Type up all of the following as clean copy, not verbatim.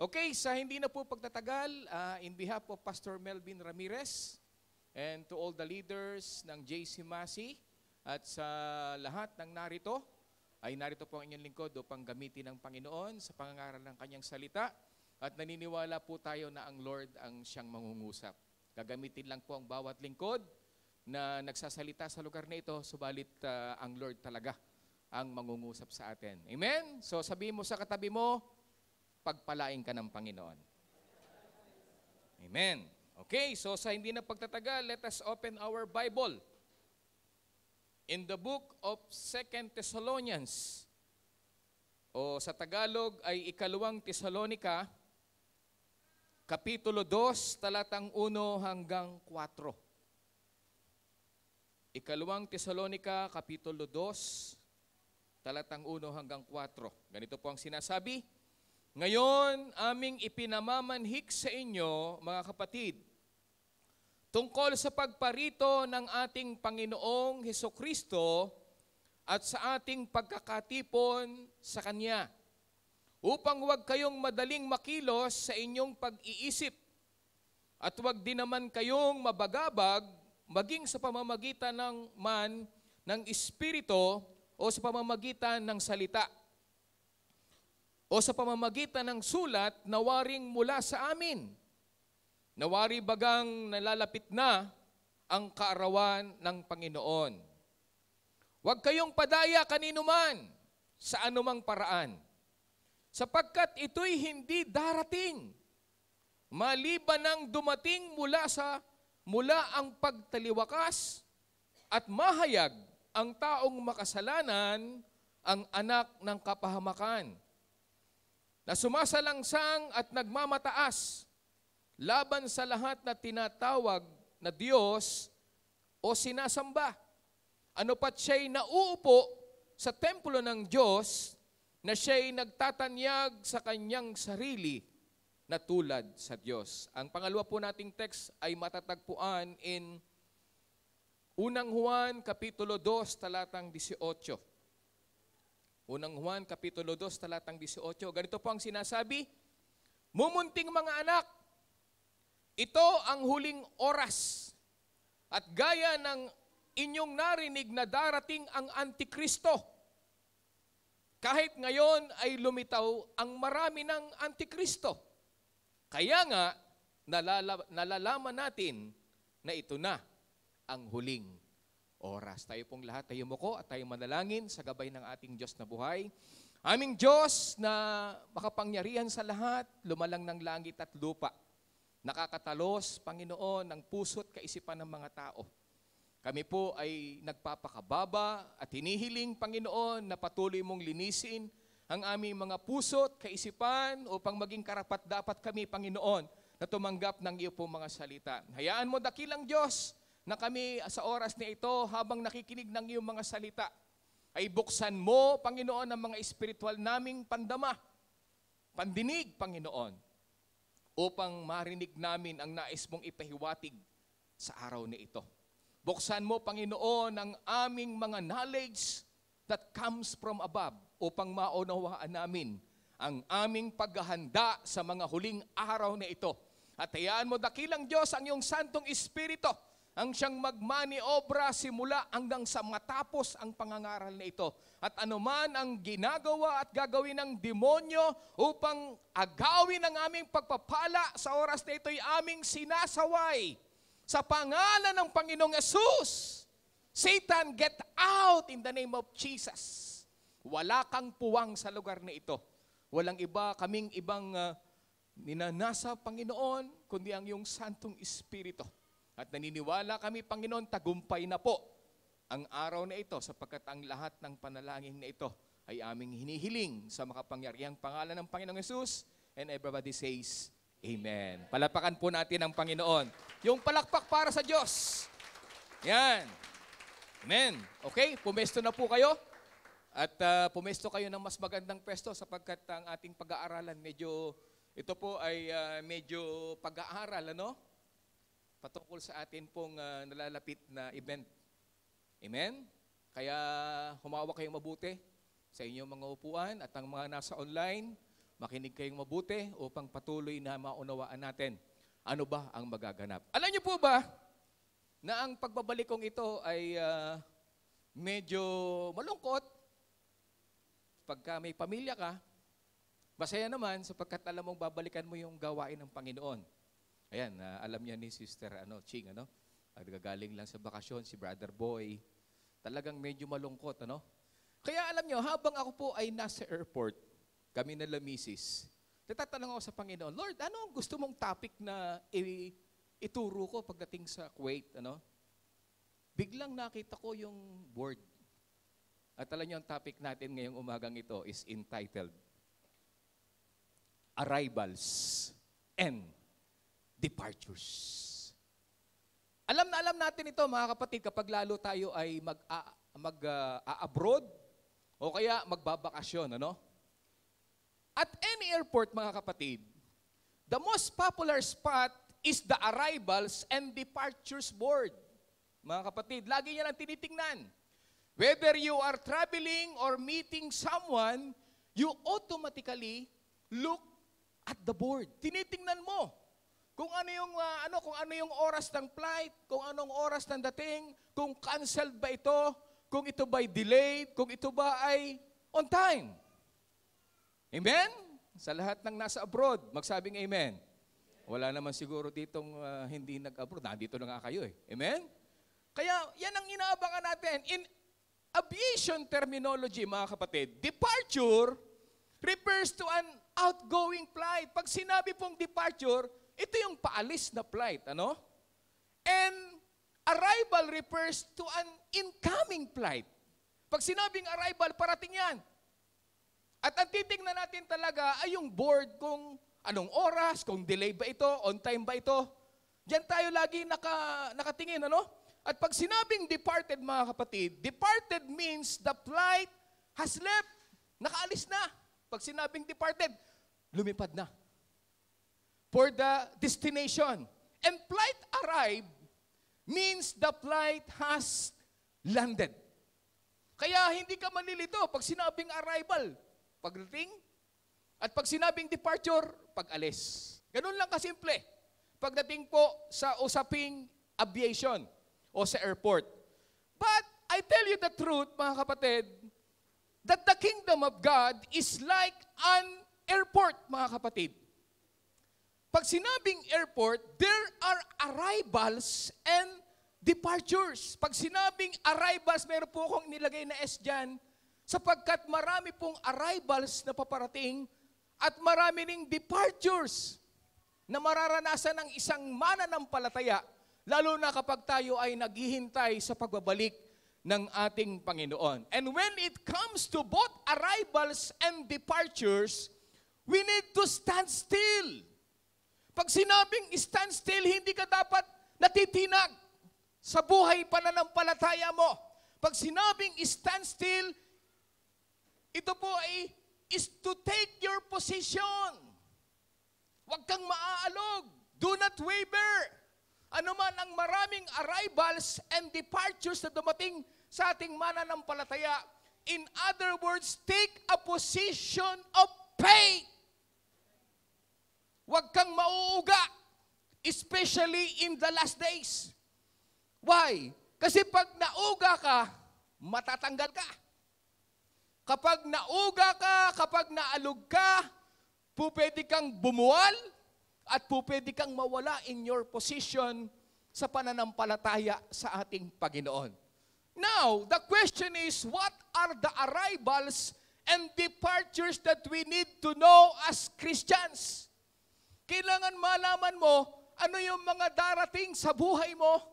Okay, sa hindi na po pagtatagal, in behalf of Pastor Melvin Ramirez and to all the leaders ng JC Masi at sa lahat ng narito, ay narito po ang inyong lingkod upang gamitin ng Panginoon sa pangangaral ng kanyang salita at naniniwala po tayo na ang Lord ang siyang mangungusap. Gagamitin lang po ang bawat lingkod na nagsasalita sa lugar na ito, subalit ang Lord talaga ang mangungusap sa atin. Amen? So sabihin mo sa katabi mo, pagpalain ka ng Panginoon. Amen. Okay, so sa hindi na pagtatagal, let us open our Bible in the book of 2 Thessalonians. O sa Tagalog ay Ikalawang Tesalonika, Kapitulo 2, talatang 1 hanggang 4. Ikalawang Tesalonika, Kapitulo 2, talatang 1 hanggang 4. Ganito po ang sinasabi. Ngayon, aming ipinamamanhik sa inyo, mga kapatid, tungkol sa pagparito ng ating Panginoong Hesukristo at sa ating pagkakatipon sa Kanya, upang huwag kayong madaling makilos sa inyong pag-iisip at huwag din naman kayong mabagabag maging sa pamamagitan ng Espiritu o sa pamamagitan ng salita o sa pamamagitan ng sulat na waring mula sa amin. Nawari bagang nalalapit na ang kaarawan ng Panginoon. Huwag kayong padaya kanino man sa anumang paraan, sapagkat ito'y hindi darating, maliban ng dumating mula ang pagtaliwakas at mahayag ang taong makasalanan, ang anak ng kapahamakan, na sumasalangsang at nagmamataas laban sa lahat na tinatawag na Diyos o sinasamba. Ano pat siya'y nauupo sa templo ng Diyos na siya'y nagtatanyag sa kanyang sarili na tulad sa Diyos. Ang pangalawa po nating text ay matatagpuan in Unang Juan, Kapitulo 2, talatang 18. Unang Juan, Kapitulo 2, talatang 18. Ganito po ang sinasabi, mumunting mga anak, ito ang huling oras at gaya ng inyong narinig na darating ang Antikristo. Kahit ngayon ay lumitaw ang marami ng Antikristo. Kaya nga, nalalaman natin na ito na ang huling oras. Tayo pong lahat, tayo muko at tayo manalangin sa gabay ng ating Diyos na buhay. Aming Diyos na makapangyarihan sa lahat, lumalang ng langit at lupa. Nakakatalos, Panginoon, ng puso't kaisipan ng mga tao. Kami po ay nagpapakababa at hinihiling, Panginoon, na patuloy mong linisin ang aming mga puso't kaisipan upang maging karapat-dapat kami, Panginoon, na tumanggap ng iyo pong mga salita. Hayaan mo, dakilang Diyos, na kami sa oras na ito, habang nakikinig ng iyong mga salita, ay buksan mo, Panginoon, ang mga espiritual naming pandinig, Panginoon, upang marinig namin ang nais mong ipahiwatig sa araw na ito. Buksan mo, Panginoon, ang aming mga knowledge that comes from above upang maunawaan namin ang aming paghahanda sa mga huling araw na ito. At hayaan mo, dakilang Diyos, ang iyong Santong Espiritu, ang siyang magmaniobra simula hanggang sa matapos ang pangangaral na ito. At anuman ang ginagawa at gagawin ng demonyo upang agawin ang aming pagpapala sa oras na ito'y aming sinasaway. Sa pangalan ng Panginoong Yesus, Satan, get out in the name of Jesus. Wala kang puwang sa lugar na ito. Walang kaming ibang ninanasa, Panginoon, kundi ang iyong Santong Espiritu. At naniniwala kami, Panginoon, tagumpay na po ang araw na ito sapagkat ang lahat ng panalangin na ito ay aming hinihiling sa makapangyarihang pangalan ng Panginoong Yesus. And everybody says, Amen. Palapakan po natin ang Panginoon. Yung palakpak para sa Diyos. Yan. Amen. Okay, pumesto na po kayo. At pumesto kayo ng mas magandang pwesto sapagkat ang ating pag-aaralan ito po ay medyo pag-aaral, ano? Patungkol sa atin pong nalalapit na event. Amen? Kaya humawak kayong mabuti sa inyong mga upuan at ang mga nasa online, makinig kayong mabuti upang patuloy na maunawaan natin ano ba ang magaganap. Alam niyo po ba na ang pagbabalik kong ito ay medyo malungkot pagka may pamilya ka. Masaya naman sapagkat alam mong babalikan mo yung gawain ng Panginoon. Ayan, alam niya ni Sister Ching, nagagaling lang sa bakasyon, si Brother Boy. Talagang medyo malungkot, Kaya alam niyo, habang ako po ay nasa airport, kami na Misis, natatanong ako sa Panginoon, Lord, ano ang gusto mong topic na ituro ko pagdating sa Kuwait, Biglang nakita ko yung board. At alam niyo, ang topic natin ngayong umagang ito is entitled, Arrivals and Departures. Alam na alam natin ito, mga kapatid, kapag lalo tayo ay mag-abroad o kaya magbabakasyon, At any airport, mga kapatid, the most popular spot is the arrivals and departures board. Mga kapatid, lagi niya lang tinitingnan. Whether you are traveling or meeting someone, you automatically look at the board. Tinitingnan mo kung ano yung oras ng flight, kung anong oras ng dating, kung canceled ba ito, kung ito ba ay delayed, kung ito ba ay on time. Amen? Sa lahat ng nasa abroad, magsabing amen. Wala naman siguro ditong hindi nag-abroad. Nandito na nga kayo eh. Amen? Kaya yan ang inaabangan natin. In aviation terminology, mga kapatid, departure refers to an outgoing flight. Pag sinabi pong departure, ito yung paalis na flight, And arrival refers to an incoming flight. Pag sinabing arrival, parating yan. At ang titingnan natin talaga ay yung board kung anong oras, kung delay ba ito, on time ba ito. Diyan tayo lagi nakatingin, At pag sinabing departed, mga kapatid, departed means the flight has left. Nakaalis na. Pag sinabing departed, lumipad na. For the destination. And flight arrived means the flight has landed. Kaya hindi ka malilito pag sinabing arrival, pagdating, at pag sinabing departure, pag-alis. Ganun lang kasimple. Pagdating po sa usaping aviation o sa airport. But I tell you the truth, mga kapatid, that the kingdom of God is like an airport, mga kapatid. Pag sinabing airport, there are arrivals and departures. Pag sinabing arrivals, meron po akong nilagay na S dyan, sapagkat marami pong arrivals na paparating at marami ring departures na mararanasan ng isang mananampalataya, lalo na kapag tayo ay naghihintay sa pagbabalik ng ating Panginoon. And when it comes to both arrivals and departures, we need to stand still. Pag sinabing stand still, hindi ka dapat natitinag sa buhay pananampalataya mo. Pag sinabing stand still, ito po ay is to take your position. Huwag kang maaalog. Do not waver. Ano man ang maraming arrivals and departures na dumating sa ating mananampalataya, in other words, take a position of faith. Huwag kang mauuga, especially in the last days. Why? Kasi pag nauga ka, matatanggal ka. Kapag nauga ka, kapag naalog ka, pwede kang bumuwal at pwede kang mawala in your position sa pananampalataya sa ating Panginoon. Now, the question is, what are the arrivals and departures that we need to know as Christians? Kailangan malaman mo ano yung mga darating sa buhay mo,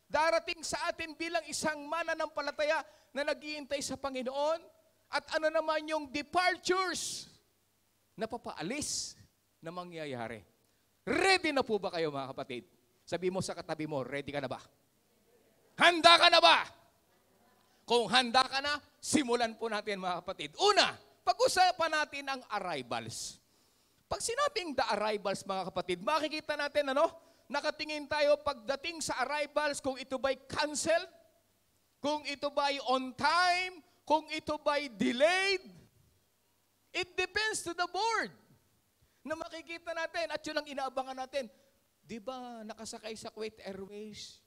darating sa atin bilang isang mananampalataya na naghihintay sa Panginoon, at ano naman yung departures na papaalis na mangyayari. Ready na po ba kayo, mga kapatid? Sabi mo sa katabi mo, ready ka na ba? Handa ka na ba? Kung handa ka na, simulan po natin, mga kapatid. Una, pag-usapan natin ang arrivals. Pag sinabing the arrivals, mga kapatid, makikita natin, nakatingin tayo pagdating sa arrivals, kung ito ba'y canceled, kung ito ba'y on time, kung ito ba'y delayed. It depends to the board. na makikita natin at yun ang inaabangan natin. Di ba nakasakay sa Kuwait Airways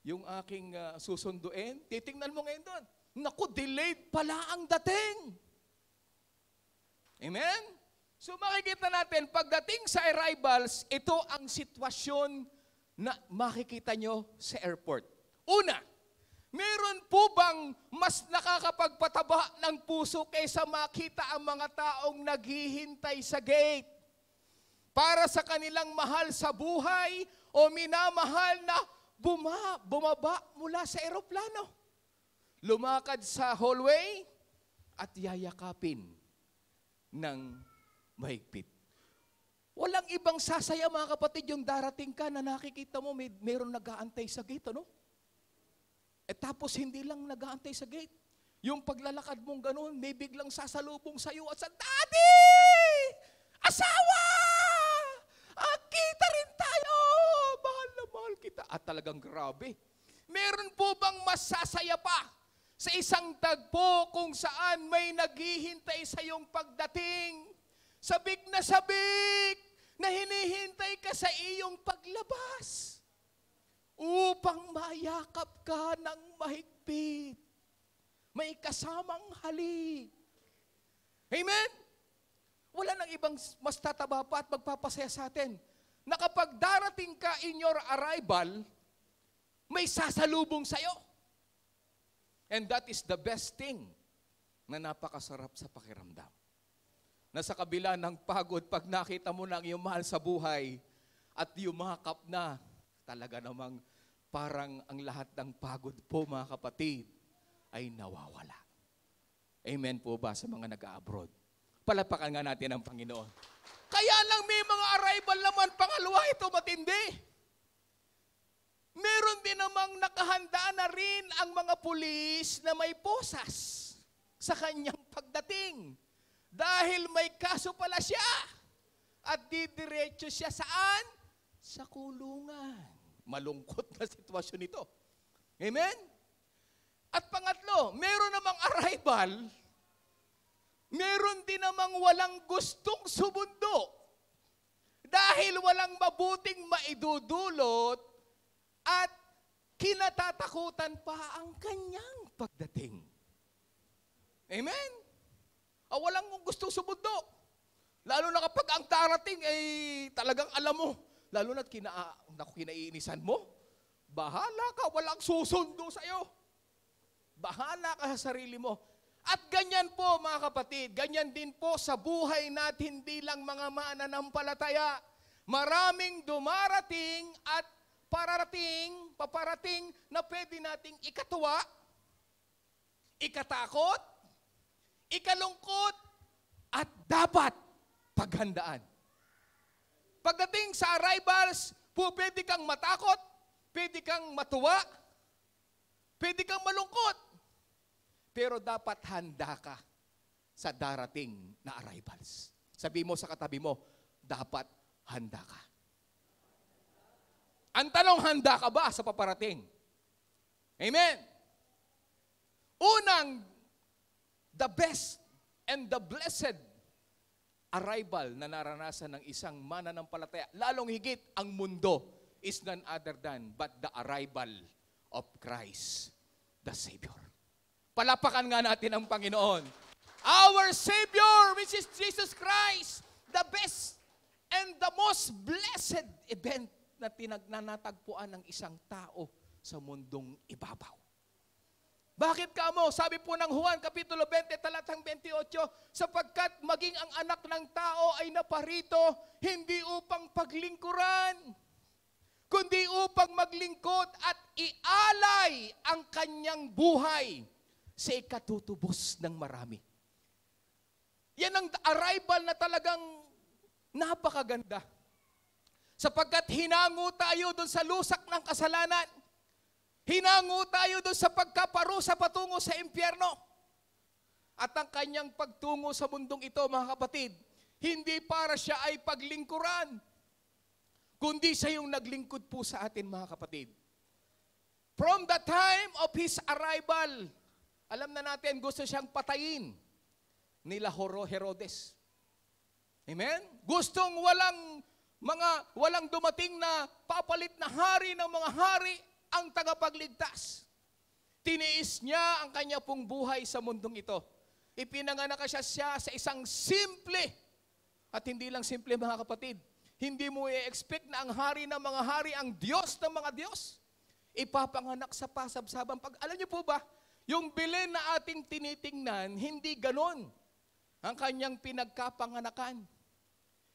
yung aking susunduin? Titingnan mo ngayon doon. Naku, delayed pala ang dating. Amen? So makikita natin, pagdating sa arrivals, ito ang sitwasyon na makikita nyo sa airport. Una, meron po bang mas nakakapagpataba ng puso kaysa makita ang mga taong naghihintay sa gate para sa kanilang mahal sa buhay o minamahal na bumaba mula sa eroplano, lumakad sa hallway at yayakapin ng mahigpit. Walang ibang sasaya mga kapatid yung darating ka na nakikita mo mayroong nag-aantay sa gate, ano? At tapos hindi lang nag-aantay sa gate. Yung paglalakad mong ganun, may biglang sasalubong sa iyo at sa, Daddy! Asawa! Kita rin tayo! Mahal na mahal kita. At talagang grabe. Meron po bang masasaya pa sa isang tagpo kung saan may naghihintay sa iyong pagdating? Sabik na hinihintay ka sa iyong paglabas upang mayakap ka ng mahigpit. May kasamang halik. Amen? Wala nang ibang mas tataba pa at magpapasaya sa atin na kapag darating ka in your arrival, may sasalubong sa'yo. And that is the best thing na napakasarap sa pakiramdam. Na sa kabila ng pagod, pag nakita mo na ang iyong mahal sa buhay at yumakap na, talaga namang parang ang lahat ng pagod po mga kapatid ay nawawala. Amen po ba sa mga nag-abroad? Palapakan nga natin ang Panginoon. Kaya lang may mga arrival naman, pangalawa ito matindi. Meron din namang nakahanda na rin ang mga pulis na may posas sa kanyang pagdating. Dahil may kaso pala siya at didiretso siya saan? Sa kulungan. Malungkot na sitwasyon ito. Amen? At pangatlo, meron namang arrival, meron din namang walang gustong sumundo dahil walang mabuting maidudulot at kinatatakutan pa ang kanyang pagdating. Amen? Walang gustong sumundo. Lalo na kapag ang darating ay talagang alam mo, lalo na't kinaiinisan mo, bahala ka, walang susundo sa'yo. Bahala ka sa sarili mo. At ganyan po mga kapatid, ganyan din po sa buhay natin, hindi lang mga mananampalataya. Maraming dumarating at paparating na pwede nating ikatuwa, ikatakot, ikalungkot, at dapat paghandaan. Pagdating sa arrivals, pwede kang matakot, pwede kang matuwa, pwede kang malungkot. Pero dapat handa ka sa darating na arrivals. Sabi mo sa katabi mo, dapat handa ka. Ang tanong, handa ka ba sa paparating? Amen? Unang, the best and the blessed arrival na naranasan ng isang mananampalataya, lalong higit ang mundo, is none other than but the arrival of Christ, the Savior. Palapakan nga natin ang Panginoon. Our Savior, which is Jesus Christ, the best and the most blessed event na nanatagpuan ng isang tao sa mundong ibabaw. Bakit kamo? Sabi po ng Juan, Kapitulo 20, talatang 28, sapagkat maging ang anak ng tao ay naparito, hindi upang paglingkuran, kundi upang maglingkod at ialay ang kanyang buhay sa ikatutubos ng marami. Yan ang arrival na talagang napakaganda. Sapagkat hinango tayo doon sa lusak ng kasalanan. Hinango tayo doon sa pagkaparusa patungo sa impyerno. At ang kanyang pagtungo sa mundong ito, mga kapatid, hindi para siya ay paglingkuran, kundi siya yung naglingkod po sa atin, mga kapatid. From the time of His arrival, alam na natin, gusto siyang patayin nila Herodes. Amen? Walang dumating na papalit na hari ng mga hari ang tagapagligtas. Tiniis niya ang kanya pong buhay sa mundong ito. Ipinanganak siya sa isang simple, at hindi lang simple mga kapatid, hindi mo i-expect na ang hari ng mga hari, ang Diyos ng mga Diyos, ipapanganak sa pasabsaban. Alam niyo po ba, yung Belen na ating tinitingnan, hindi ganon ang kanyang pinagkapanganakan.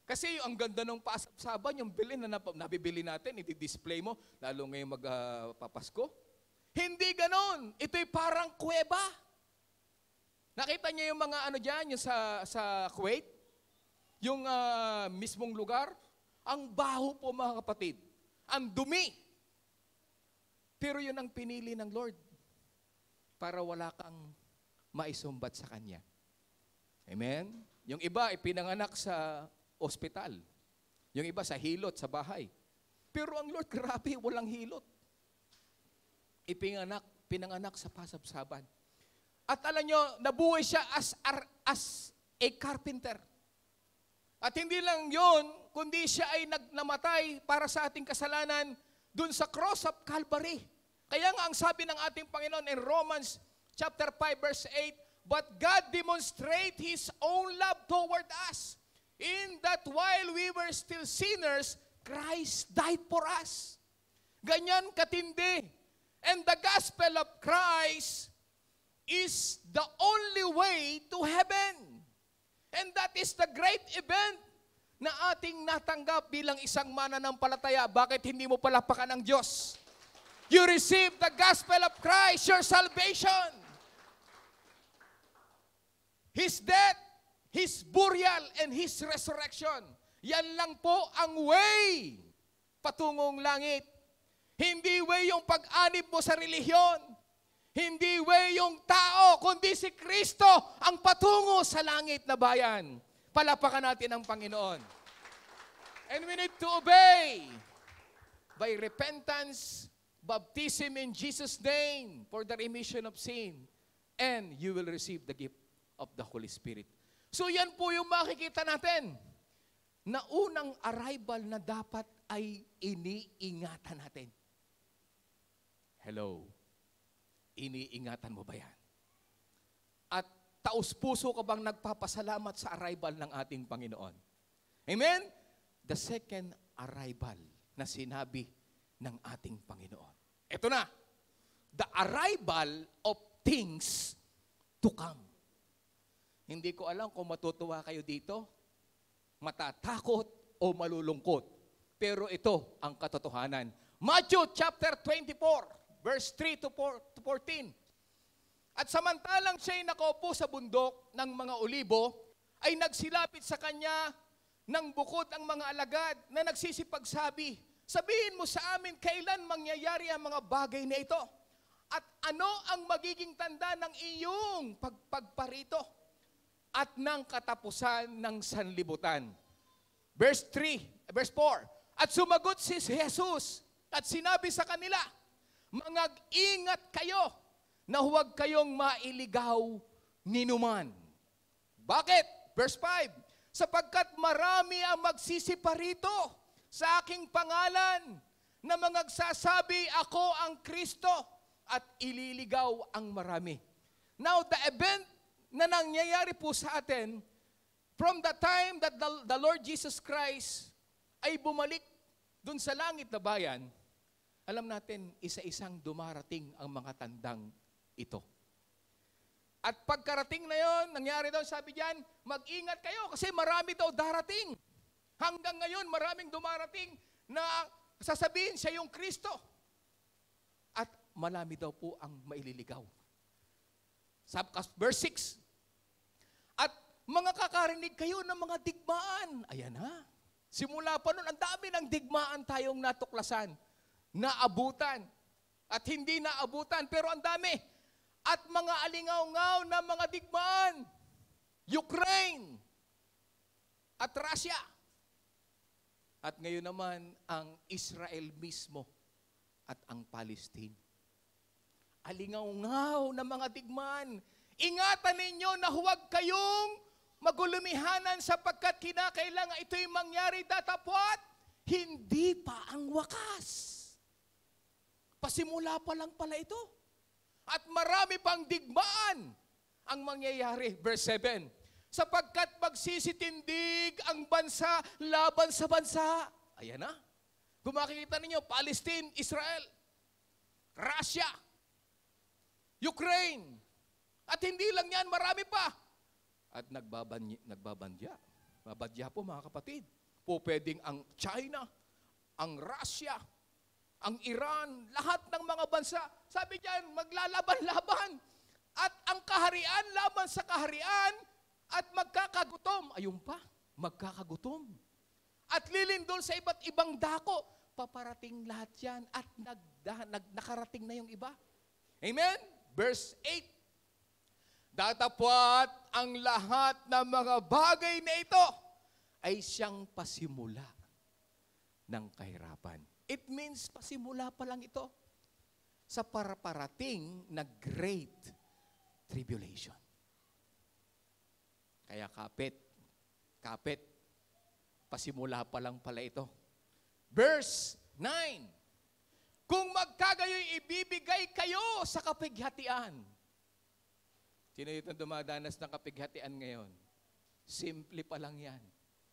Kasi ang ganda ng pasabsaban, yung Belen na nabibili natin, i-display mo, lalo ngayong magpapasko. Hindi ganon. Ito'y parang kuweba. Nakita niyo yung mga ano dyan, yung sa Kuwait? Yung mismong lugar? Ang baho po mga kapatid. Ang dumi. Pero yun ang pinili ng Lord para wala kang maisumbat sa Kanya. Amen? Yung iba, ipinanganak sa ospital. Yung iba sa hilot, sa bahay. Pero ang Lord, grabe, walang hilot. Pinanganak sa pasabsaban. At alam nyo, nabuhay siya as a carpenter. At hindi lang yon, kundi siya ay namatay para sa ating kasalanan dun sa cross of Calvary. Kaya nga ang sabi ng ating Panginoon in Romans chapter 5 verse 8, but God demonstrate His own love toward us, in that while we were still sinners, Christ died for us. Ganyan katindi. And the gospel of Christ is the only way to heaven. And that is the great event na ating natanggap bilang isang mananampalataya. Bakit hindi mo palapakan ang Diyos? You receive the gospel of Christ, your salvation. His death, His burial, and His resurrection. Yan lang po ang way patungong langit. Hindi way yung pag-anib mo sa relihiyon. Hindi way yung tao, kundi si Kristo ang patungo sa langit na bayan. Palapakan natin ang Panginoon. And we need to obey by repentance, baptism in Jesus' name for the remission of sin, and you will receive the gift of the Holy Spirit. So yan po yung makikita natin na unang arrival na dapat ay iniingatan natin. Hello. Iniingatan mo ba yan? At taus-puso ka bang nagpapasalamat sa arrival ng ating Panginoon? Amen? The second arrival na sinabi ng ating Panginoon. Ito na. The arrival of things to come. Hindi ko alam kung matutuwa kayo dito, matatakot o malulungkot. Pero ito ang katotohanan. Matthew chapter 24. Verse 3 to 14. At samantalang siya'y nakaupo sa bundok ng mga olibo, ay nagsilapit sa kanya ng bukod ang mga alagad na nagsisipagsabi, sabihin mo sa amin kailan mangyayari ang mga bagay na ito? At ano ang magiging tanda ng iyong pagparito at ng katapusan ng sanlibutan? Verse 4. At sumagot si Jesus at sinabi sa kanila, mag-ingat kayo na huwag kayong mailigaw ninuman. Bakit? Verse 5, sapagkat marami ang magsisiparito sa aking pangalan na mga nagsasabi, ako ang Kristo, at ililigaw ang marami. Now, the event na nangyayari po sa atin, from the time that the Lord Jesus Christ ay bumalik dun sa langit na bayan, alam natin, isa-isang dumarating ang mga tandang ito. At pagkarating na yon, nangyari daw, sabi diyan, mag-ingat kayo kasi marami daw darating. Hanggang ngayon, maraming dumarating na sasabihin siya yung Kristo. At marami daw po ang maililigaw. Verse 6, at mga kakarinig kayo ng mga digmaan. Ayan na. Simula pa noon, ang dami ng digmaan tayong natuklasan. Naabutan at hindi naabutan, pero ang dami. At mga alingaw-ngaw na mga digmaan, Ukraine at Russia. At ngayon naman ang Israel mismo at ang Palestine. Alingaw-ngaw na mga digmaan. Ingatan ninyo na huwag kayong magulumihanan sapagkat kinakailangan ito'y mangyari datapwat, hindi pa ang wakas. Pasimula pa lang pala ito. At marami pang digmaan ang mangyayari. Verse 7, sapagkat magsisitindig ang bansa laban sa bansa. Ayan na. Kung makikita ninyo, Palestine, Israel, Russia, Ukraine. At hindi lang yan, marami pa. At nagbabandya. Babadya po mga kapatid. Po pwedeng ang China, ang Russia, ang Iran, lahat ng mga bansa. Sabi diyan, maglalaban-laban. At ang kaharian laban sa kaharian at magkakagutom. Ayun pa, magkakagutom. At lilindol sa iba't ibang dako. Paparating lahat yan at nakarating na yung iba. Amen? Verse 8. Datapwat ang lahat ng mga bagay na ito ay siyang pasimula ng kahirapan. It means pasimula pa lang ito sa paraparating na great tribulation. Kaya kapit, pasimula pa lang pala ito. Verse 9, kung magkagayoy ibibigay kayo sa kapighatian. Sino itong dumadanas ng kapighatian ngayon? Simple pa lang yan.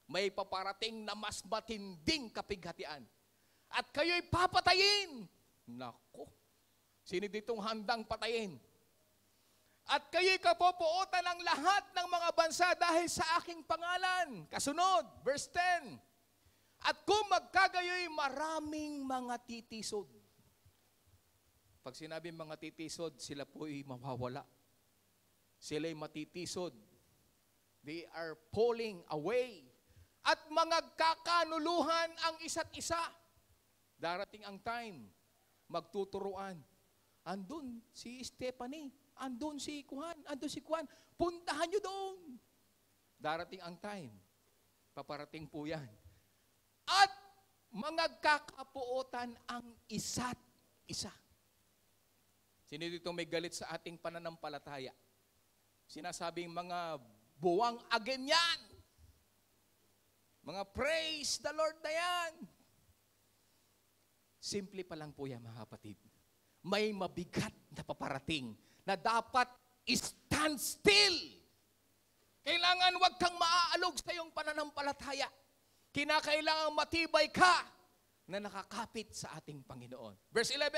May paparating na mas matinding kapighatian. At kayo'y papatayin. Nako, sino ditong handang patayin? At kayo'y kapopuotan ng lahat ng mga bansa dahil sa aking pangalan. Kasunod, verse 10. At kung magkagayoy maraming mga titisod. Pag sinabi mga titisod, sila po'y mawawala. Sila'y matitisod. They are pulling away. At mga kakanuluhan ang isa't isa. Darating ang time, magtuturuan. Andun si Stephanie, andun si Juan, puntahan nyo doon. Darating ang time, paparating po yan. At mga kakapuotan ang isa't isa. Sino dito may galit sa ating pananampalataya? Sinasabing mga buwang again yan. Mga praise the Lord na yan. Simple pa lang po yan, mga kapatid. May mabigat na paparating na dapat stand still. Kailangan wag kang maaalog sa iyong pananampalataya. Kinakailangan matibay ka na nakakapit sa ating Panginoon. Verse 11,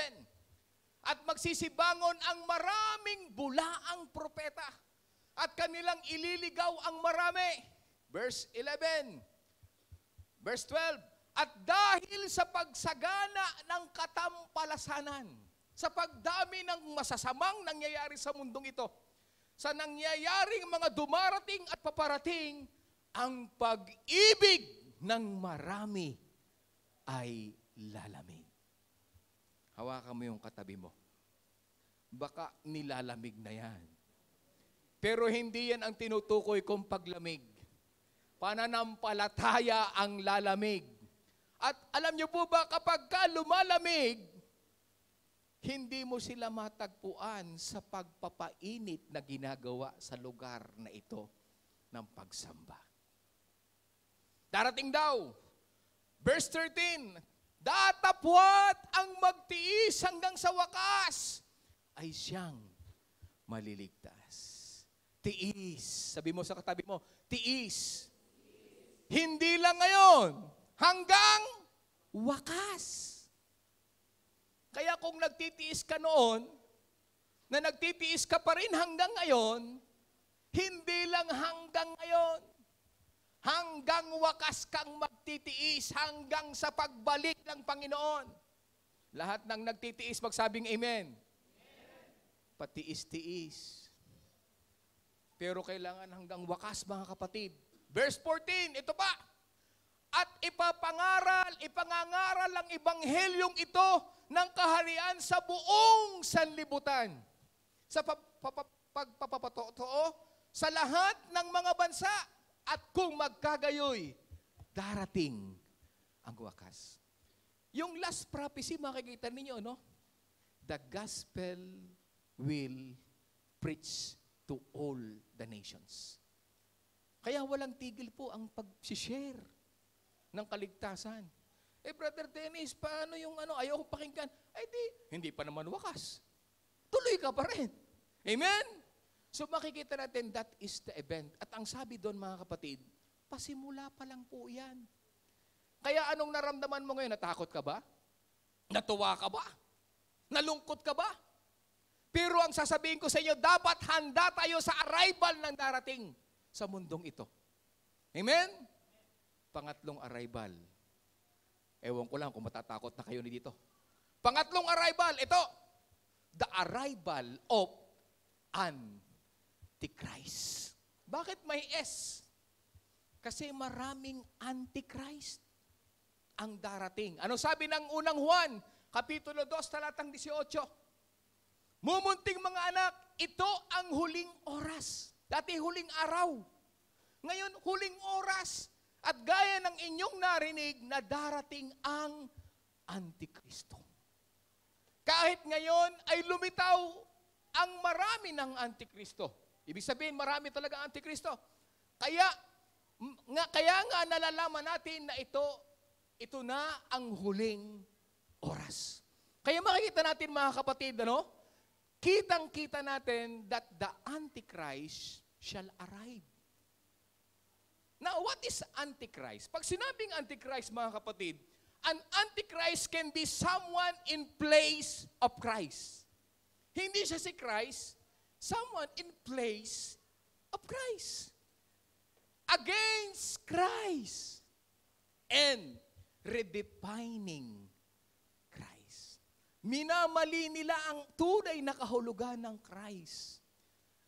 at magsisibangon ang maraming bulaang propeta at kanilang ililigaw ang marami. Verse 11, verse 12, at dahil sa pagsagana ng katampalasanan, sa pagdami ng masasamang nangyayari sa mundong ito, sa nangyayaring mga dumarating at paparating, ang pag-ibig ng marami ay lalamig. Hawakan mo yung katabi mo. Baka nilalamig na yan. Pero hindi yan ang tinutukoy kong paglamig. Pananampalataya ang lalamig. At alam niyo po ba, kapag ka lumalamig, hindi mo sila matagpuan sa pagpapainit na ginagawa sa lugar na ito ng pagsamba. Darating daw, verse 13, datapwat ang magtiis hanggang sa wakas ay siyang maliligtas. Tiis. Sabi mo sa katabi mo, tiis. Hindi lang ngayon, hanggang wakas. Kaya kung nagtitiis ka noon, na nagtitiis ka pa rin hanggang ngayon, hindi lang hanggang ngayon. Hanggang wakas kang magtitiis, hanggang sa pagbalik ng Panginoon. Lahat ng nagtitiis, magsabing amen. Amen. Patiis-tiis. Pero kailangan hanggang wakas, mga kapatid. Verse 14, ito pa. At ipangangaral ang ebanghelyong ito ng kaharian sa buong sanlibutan. Sa pagpapatotoo sa lahat ng mga bansa. At kung magkagayoy, darating ang wakas. Yung last prophecy, makikita ninyo, no? The gospel will preach to all the nations. Kaya walang tigil po ang pag-share ng kaligtasan. Brother Dennis, paano yung ayaw ko pakinggan? Ay hindi pa naman wakas. Tuloy ka pa rin. Amen? So makikita natin that is the event. At ang sabi doon mga kapatid, pasimula pa lang po yan. Kaya anong naramdaman mo ngayon? Natakot ka ba? Natuwa ka ba? Nalungkot ka ba? Pero ang sasabihin ko sa inyo, dapat handa tayo sa arrival ng darating sa mundong ito. Amen? Pangatlong arrival. Ewan ko lang kung matatakot na kayo ni dito. Pangatlong arrival, ito. The arrival of Antichrist. Bakit may S? Kasi maraming Antichrist ang darating. Ano sabi ng unang Juan? Kapitulo 2, talatang 18. Mumunting mga anak, ito ang huling oras. Dati huling araw. Ngayon, huling oras. At gaya ng inyong narinig na darating ang Antikristo. Kahit ngayon ay lumitaw ang marami ng Antikristo. Ibig sabihin, marami talaga Antikristo. Kaya nga nalalaman natin na ito na ang huling oras. Kaya makikita natin mga kapatid, kitang-kita natin that the Antichrist shall arrive. Now, what is Antichrist? Pag sinabing Antichrist, mga kapatid, an Antichrist can be someone in place of Christ. Hindi siya si Christ, someone in place of Christ. Against Christ. And redefining Christ. Minamali nila ang tunay na kahulugan ng Christ.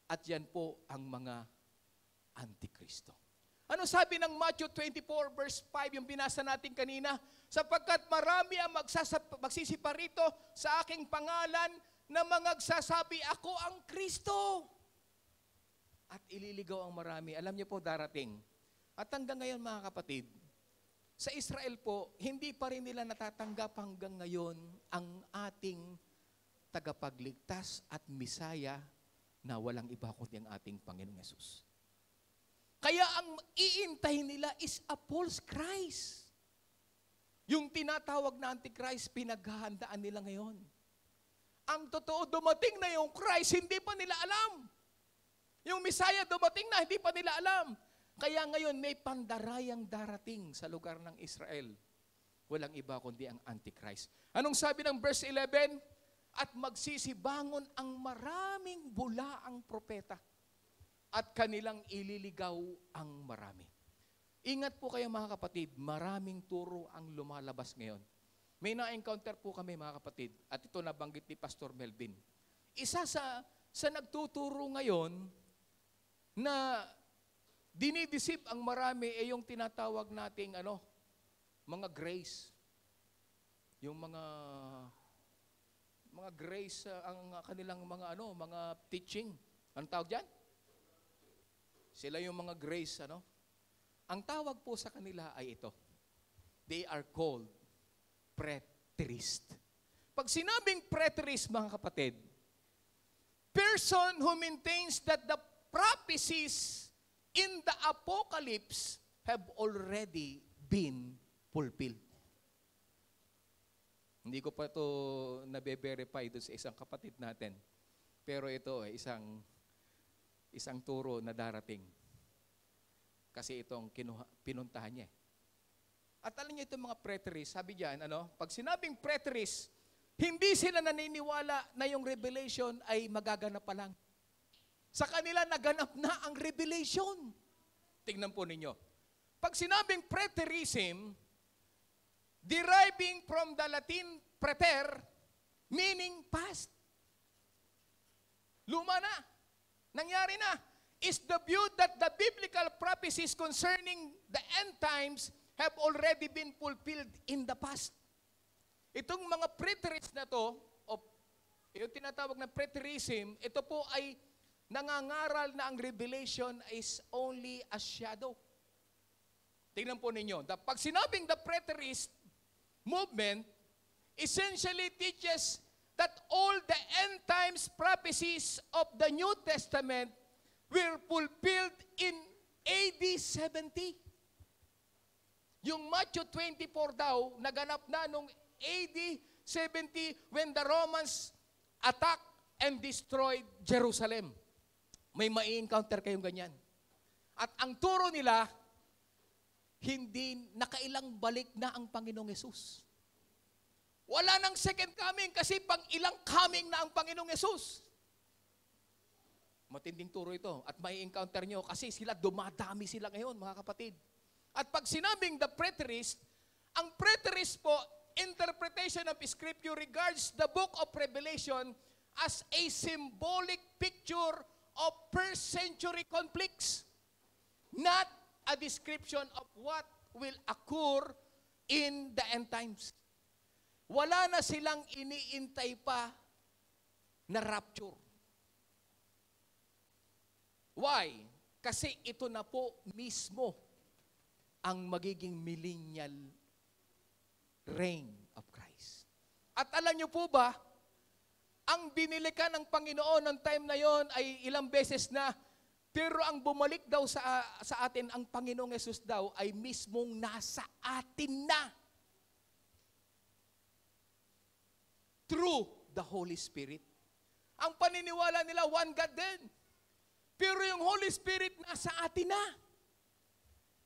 At yan po ang mga Antikristo. Ano sabi ng Matthew 24 verse 5, yung binasa natin kanina? Sapagkat marami ang magsisipa rito sa aking pangalan na magsasabi, ako ang Kristo. At ililigaw ang marami. Alam niyo po darating. At hanggang ngayon mga kapatid, sa Israel po, hindi pa rin nila natatanggap hanggang ngayon ang ating tagapagligtas at Misaya na walang iba kundi ang ating Panginoong Yesus. Kaya ang iintahin nila is a false Christ. Yung tinatawag na Antichrist, pinaghahandaan nila ngayon. Ang totoo, dumating na yung Christ, hindi pa nila alam. Yung Messiah dumating na, hindi pa nila alam. Kaya ngayon may pandarayang darating sa lugar ng Israel. Walang iba kundi ang Antichrist. Anong sabi ng verse 11? At magsisibangon ang maraming bulaang propeta at kanilang ililigaw ang marami. Ingat po kayo mga kapatid, maraming turo ang lumalabas ngayon. May na-encounter po kami mga kapatid, at ito nabanggit ni Pastor Melvin. Isa sa nagtuturo ngayon na dinidisip ang marami ay yung tinatawag nating mga grace. Yung mga grace ang kanilang mga teaching. Anong tawag diyan? Sila yung mga grace, Ang tawag po sa kanila ay ito. They are called preterist. Pag sinabing preterist, mga kapatid, person who maintains that the prophecies in the Apocalypse have already been fulfilled. Hindi ko pa ito nabe-verify doon sa isang kapatid natin. Pero ito ay isang turo na darating. Kasi itong pinuntahan niya. At alam niyo itong mga preterists, sabi diyan, pag sinabing preterists, hindi sila naniniwala na yung revelation ay magaganap pa lang. Sa kanila naganap na ang revelation. Tingnan po ninyo. Pag sinabing preterism, deriving from the Latin preter, meaning past. Luma na. Nangyari na. Is the view that the biblical prophecies concerning the end times have already been fulfilled in the past. Itong mga preterists na to, yung tinatawag na preterism, ito po ay nangangaral na ang revelation is only a shadow. Tingnan po ninyo. Pag sinabing the preterist movement, essentially teaches that all the end times prophecies of the New Testament were fulfilled in AD 70. Yung Matthew 24 daw, naganap na nung AD 70 when the Romans attacked and destroyed Jerusalem. May mai-encounter kayong ganyan. At ang turo nila, hindi nakailang balik na ang Panginoong Yesus. Wala nang second coming kasi pang ilang coming na ang Panginoong Yesus. Matinding turo ito at mai-encounter nyo kasi dumadami sila ngayon, mga kapatid. At pag sinabing the preterist, ang preterist po, interpretation of Scripture regards the book of Revelation as a symbolic picture of first century conflicts, not a description of what will occur in the end times. Wala na silang iniintay pa na rapture. Why? Kasi ito na po mismo ang magiging millennial reign of Christ. At alam niyo po ba, ang binilikan ng Panginoon ng time na yon ay ilang beses na, pero ang bumalik daw sa atin, ang Panginoong Yesus daw ay mismong nasa atin na. Through the Holy Spirit. Ang paniniwala nila, one God din. Pero yung Holy Spirit nasa atin na.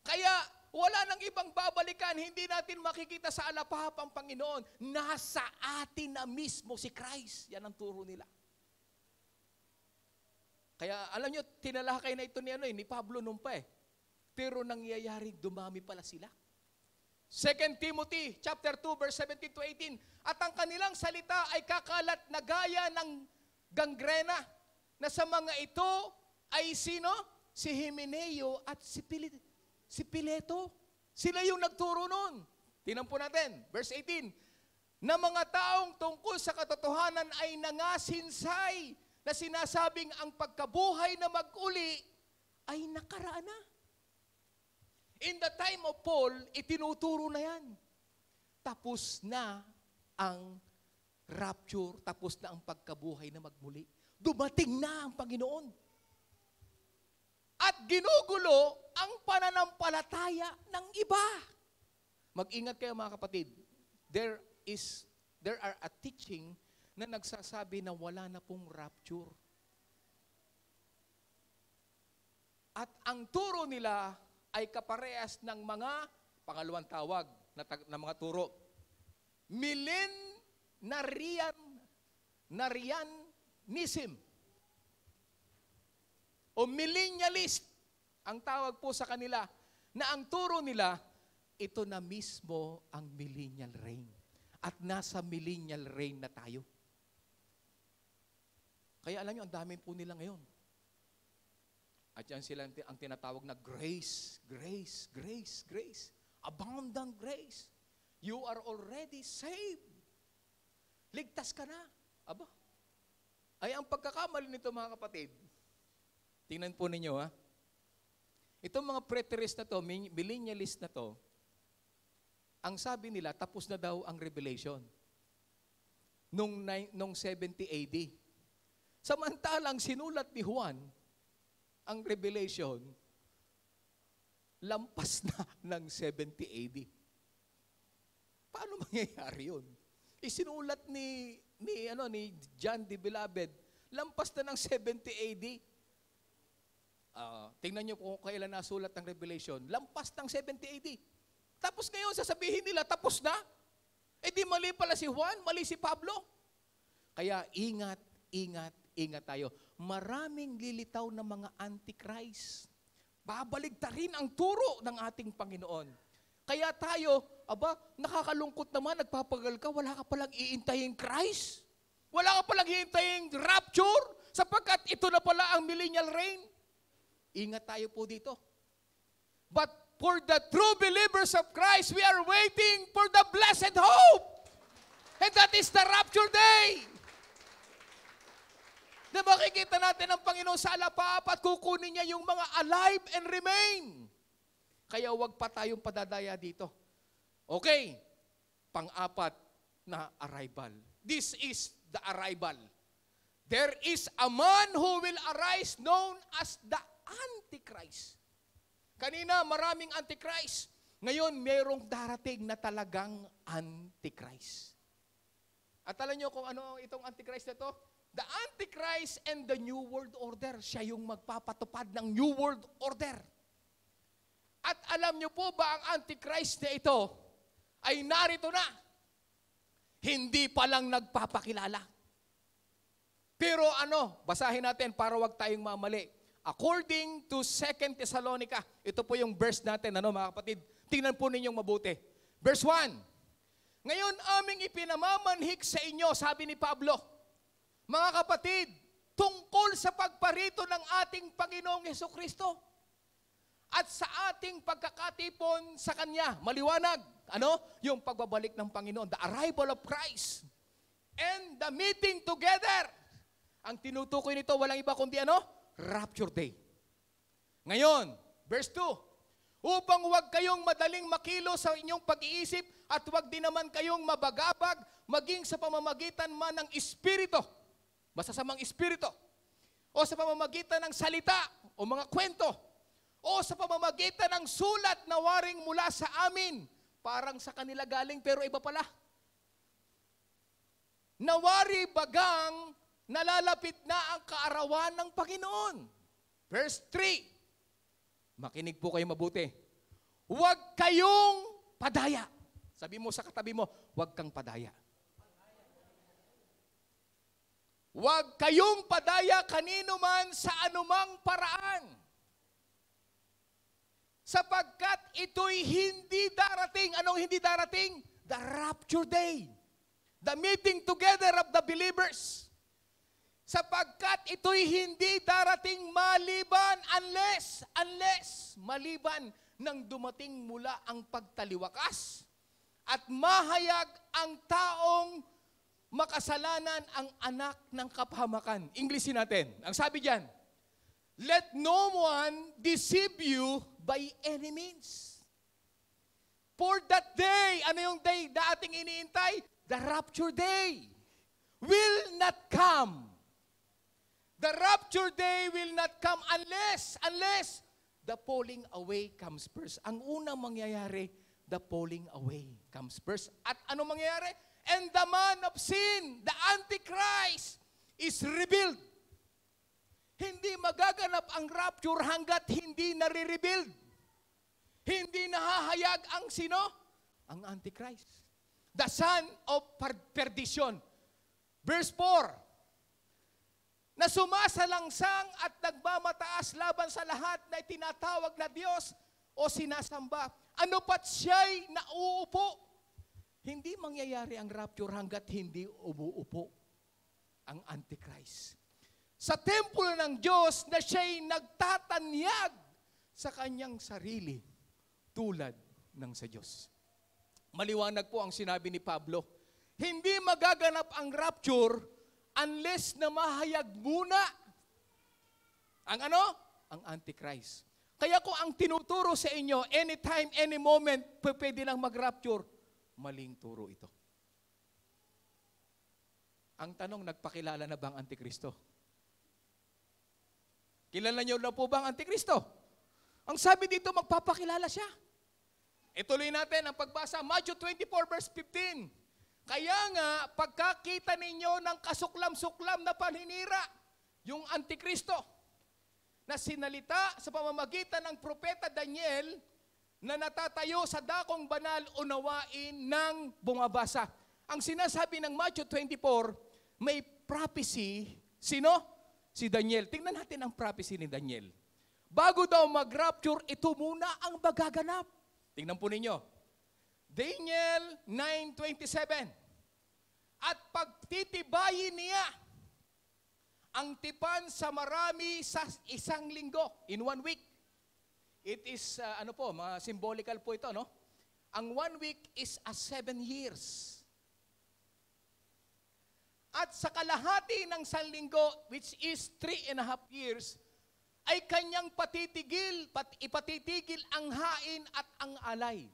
Kaya wala nang ibang babalikan, hindi natin makikita sa alapahap ang Panginoon. Nasa atin na mismo si Christ. Yan ang turo nila. Kaya alam nyo, tinalakay na ito ni Pablo nung pa eh. Pero nangyayari, dumami pala sila. 2 Timothy chapter 2 verse 17 to 18. At ang kanilang salita ay kakalat na gaya ng gangrena, na sa mga ito ay sino? Si Himeneo at si Pileto. Sila yung nagturo nun. Tingnan po natin, verse 18. Na mga taong tungkol sa katotohanan ay nangasinsay na sinasabing ang pagkabuhay na mag-uli ay nakaraan na. In the time of Paul, itinuturo na yan. Tapos na ang rapture, tapos na ang pagkabuhay na magmuli. Dumating na ang Panginoon. At ginugulo ang pananampalataya ng iba. Mag-ingat kayo mga kapatid. There are a teaching na nagsasabi na wala na pong rapture. At ang turo nila ay kaparehas ng mga pangalawang tawag na mga turo. Millenarianism o millennialist ang tawag po sa kanila, na ang turo nila, ito na mismo ang millennial reign. At nasa millennial reign na tayo. Kaya alam nyo, ang dami po nila ngayon. At yan sila ang tinatawag na grace, grace, grace, grace. Abundant grace. You are already saved. Ligtas ka na. Aba. Ay, ang pagkakamali nito mga kapatid, tingnan po ninyo ha. Itong mga preterist na to, millennialist na to, ang sabi nila, tapos na daw ang Revelation. Nung 70 AD. Samantalang sinulat ni Juan, ang Revelation, lampas na ng 70 AD. Paano mangyayari yun? Isinulat ni John the Beloved, lampas na ng 70 AD. Tingnan nyo kung kailan nasulat ang Revelation, lampas ng 70 AD. Tapos ngayon, sasabihin nila, tapos na? Eh di mali pala si Juan, mali si Pablo. Kaya ingat, ingat, ingat tayo. Maraming lilitaw na mga antichrist. Babaligtarin ang turo ng ating Panginoon. Kaya tayo, nakakalungkot naman, nagpapagal ka, wala ka palang iintayin Christ. Wala ka palang iintayin rapture, sapagkat ito na pala ang millennial reign. Ingat tayo po dito. But for the true believers of Christ, we are waiting for the blessed hope. And that is the rapture day. Na makikita natin ang Panginoon sa alapap at kukunin niya yung mga alive and remain. Kaya wag pa tayong padadaya dito. Okay, pang-apat na arrival. This is the arrival. There is a man who will arise known as the Antichrist. Kanina, maraming Antichrist. Ngayon, mayroong darating na talagang Antichrist. At alam nyo kung ano itong Antichrist na to? The Antichrist and the New World Order. Siya yung magpapatupad ng New World Order. At alam nyo po ba ang Antichrist na ito ay narito na? Hindi pa lang nagpapakilala. Pero basahin natin para wag tayong mamali. According to 2 Thessalonica, ito po yung verse natin, mga kapatid. Tingnan po ninyong mabuti. Verse 1. Ngayon aming ipinamamanhik sa inyo, sabi ni Pablo, mga kapatid, tungkol sa pagparito ng ating Panginoong Hesukristo at sa ating pagkakatipon sa Kanya. Maliwanag. Yung pagbabalik ng Panginoon. The arrival of Christ. And the meeting together. Ang tinutukoy nito, walang iba kundi Rapture Day. Ngayon, verse 2. Upang huwag kayong madaling makilo sa inyong pag-iisip at huwag din naman kayong mabagabag maging sa pamamagitan man ng Espiritu. Basta sa mga Espiritu. O sa pamamagitan ng salita o mga kwento. O sa pamamagitan ng sulat na waring mula sa amin. Parang sa kanila galing pero iba pala. Nawari bagang nalalapit na ang kaarawan ng Panginoon. Verse 3. Makinig po kayo mabuti. Huwag kayong padaya. Sabi mo sa katabi mo, huwag kang padaya. Huwag kayong padaya kanino man sa anumang paraan. Sapagkat ito'y hindi darating. Anong hindi darating? The Rapture Day. The meeting together of the believers. Sapagkat ito'y hindi darating maliban maliban nang dumating mula ang pagtaliwakas at mahayag ang taong makasalanan ang anak ng kapahamakan. Englishin natin. Ang sabi diyan, let no one deceive you by any means. For that day, ano yung day na ating iniintay? The Rapture Day will not come. The Rapture Day will not come unless the falling away comes first. Ang unang mangyayari, the falling away comes first. At ano mangyayari? And the man of sin, the Antichrist, is revealed. Hindi magaganap ang rapture hanggat hindi nare-rebuild. Hindi nahahayag ang sino? Ang Antichrist. The son of perdition. Verse 4. Na sumasalangsang at nagmamataas laban sa lahat na itinatawag na Diyos o sinasamba. Ano pat siya'y nauupo? Hindi mangyayari ang rapture hanggat hindi umuupo ang Antichrist. Sa templo ng Diyos na siya'y nagtatanyag sa kanyang sarili tulad ng sa Diyos. Maliwanag po ang sinabi ni Pablo. Hindi magaganap ang rapture unless na mahayag muna ang Ang Antichrist. Kaya kung ang tinuturo sa inyo, anytime, any moment, pwede lang mag-rapture, maling turo ito. Ang tanong, nagpakilala na ba ang Antikristo? Kilala niyo na po ba ang Antikristo? Ang sabi dito, magpapakilala siya. Ituloy natin ang pagbasa, Matthew 24 verse 15. Kaya nga, pagkakita ninyo ng kasuklam-suklam na paninira, yung Antikristo, na sinalita sa pamamagitan ng propeta Daniel, na natatayo sa dakong banal, unawain ng bumabasa. Ang sinasabi ng Matthew 24, may prophecy, sino? Si Daniel. Tingnan natin ang prophecy ni Daniel. Bago daw mag-rapture, ito muna ang magaganap. Tingnan po ninyo. Daniel 9:27. At pagtitibayin niya ang tipan sa marami sa isang linggo, in 1 week. It is, symbolical po ito, no? Ang 1 week is 7 years. At sa kalahati ng sanlinggo, which is 3.5 years, ay kanyang ipatitigil ang hain at ang alay.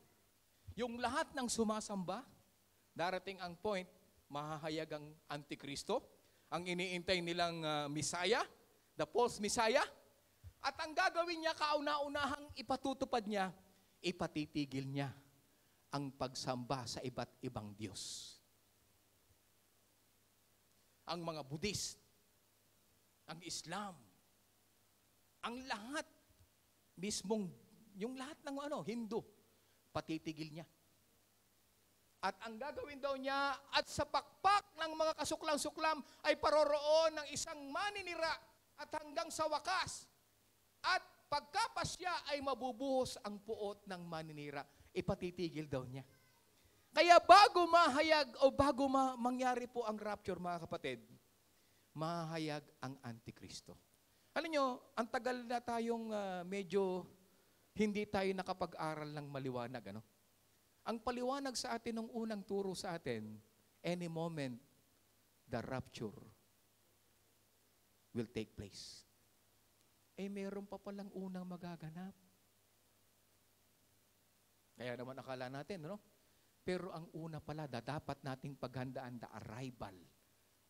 Yung lahat ng sumasamba, darating ang point, mahahayag ang Antikristo, ang iniintay nilang Messiah, the false Messiah, At ang gagawin niya, kauna-unahang ipatutupad niya, ipatitigil niya ang pagsamba sa iba't ibang Diyos. Ang mga Buddhist, ang Islam, ang lahat, mismong, yung lahat ng Hindu, patitigil niya. At ang gagawin daw niya, at sa pakpak ng mga kasuklam-suklam ay paroroon ng isang maninira at hanggang sa wakas. At pagkapasya ay mabubuhos ang puot ng maninira. Ipatitigil daw niya. Kaya bago mahayag o bago mangyari po ang rapture, mga kapatid, mahayag ang Antikristo. Alam nyo, ang tagal na tayong medyo hindi tayo nakapag-aral ng maliwanag. Ang paliwanag sa atin ng unang turo sa atin, any moment, the rapture will take place. Meron pa palang unang magaganap. Kaya naman akala natin, Pero ang una pala, dapat nating paghandaan the arrival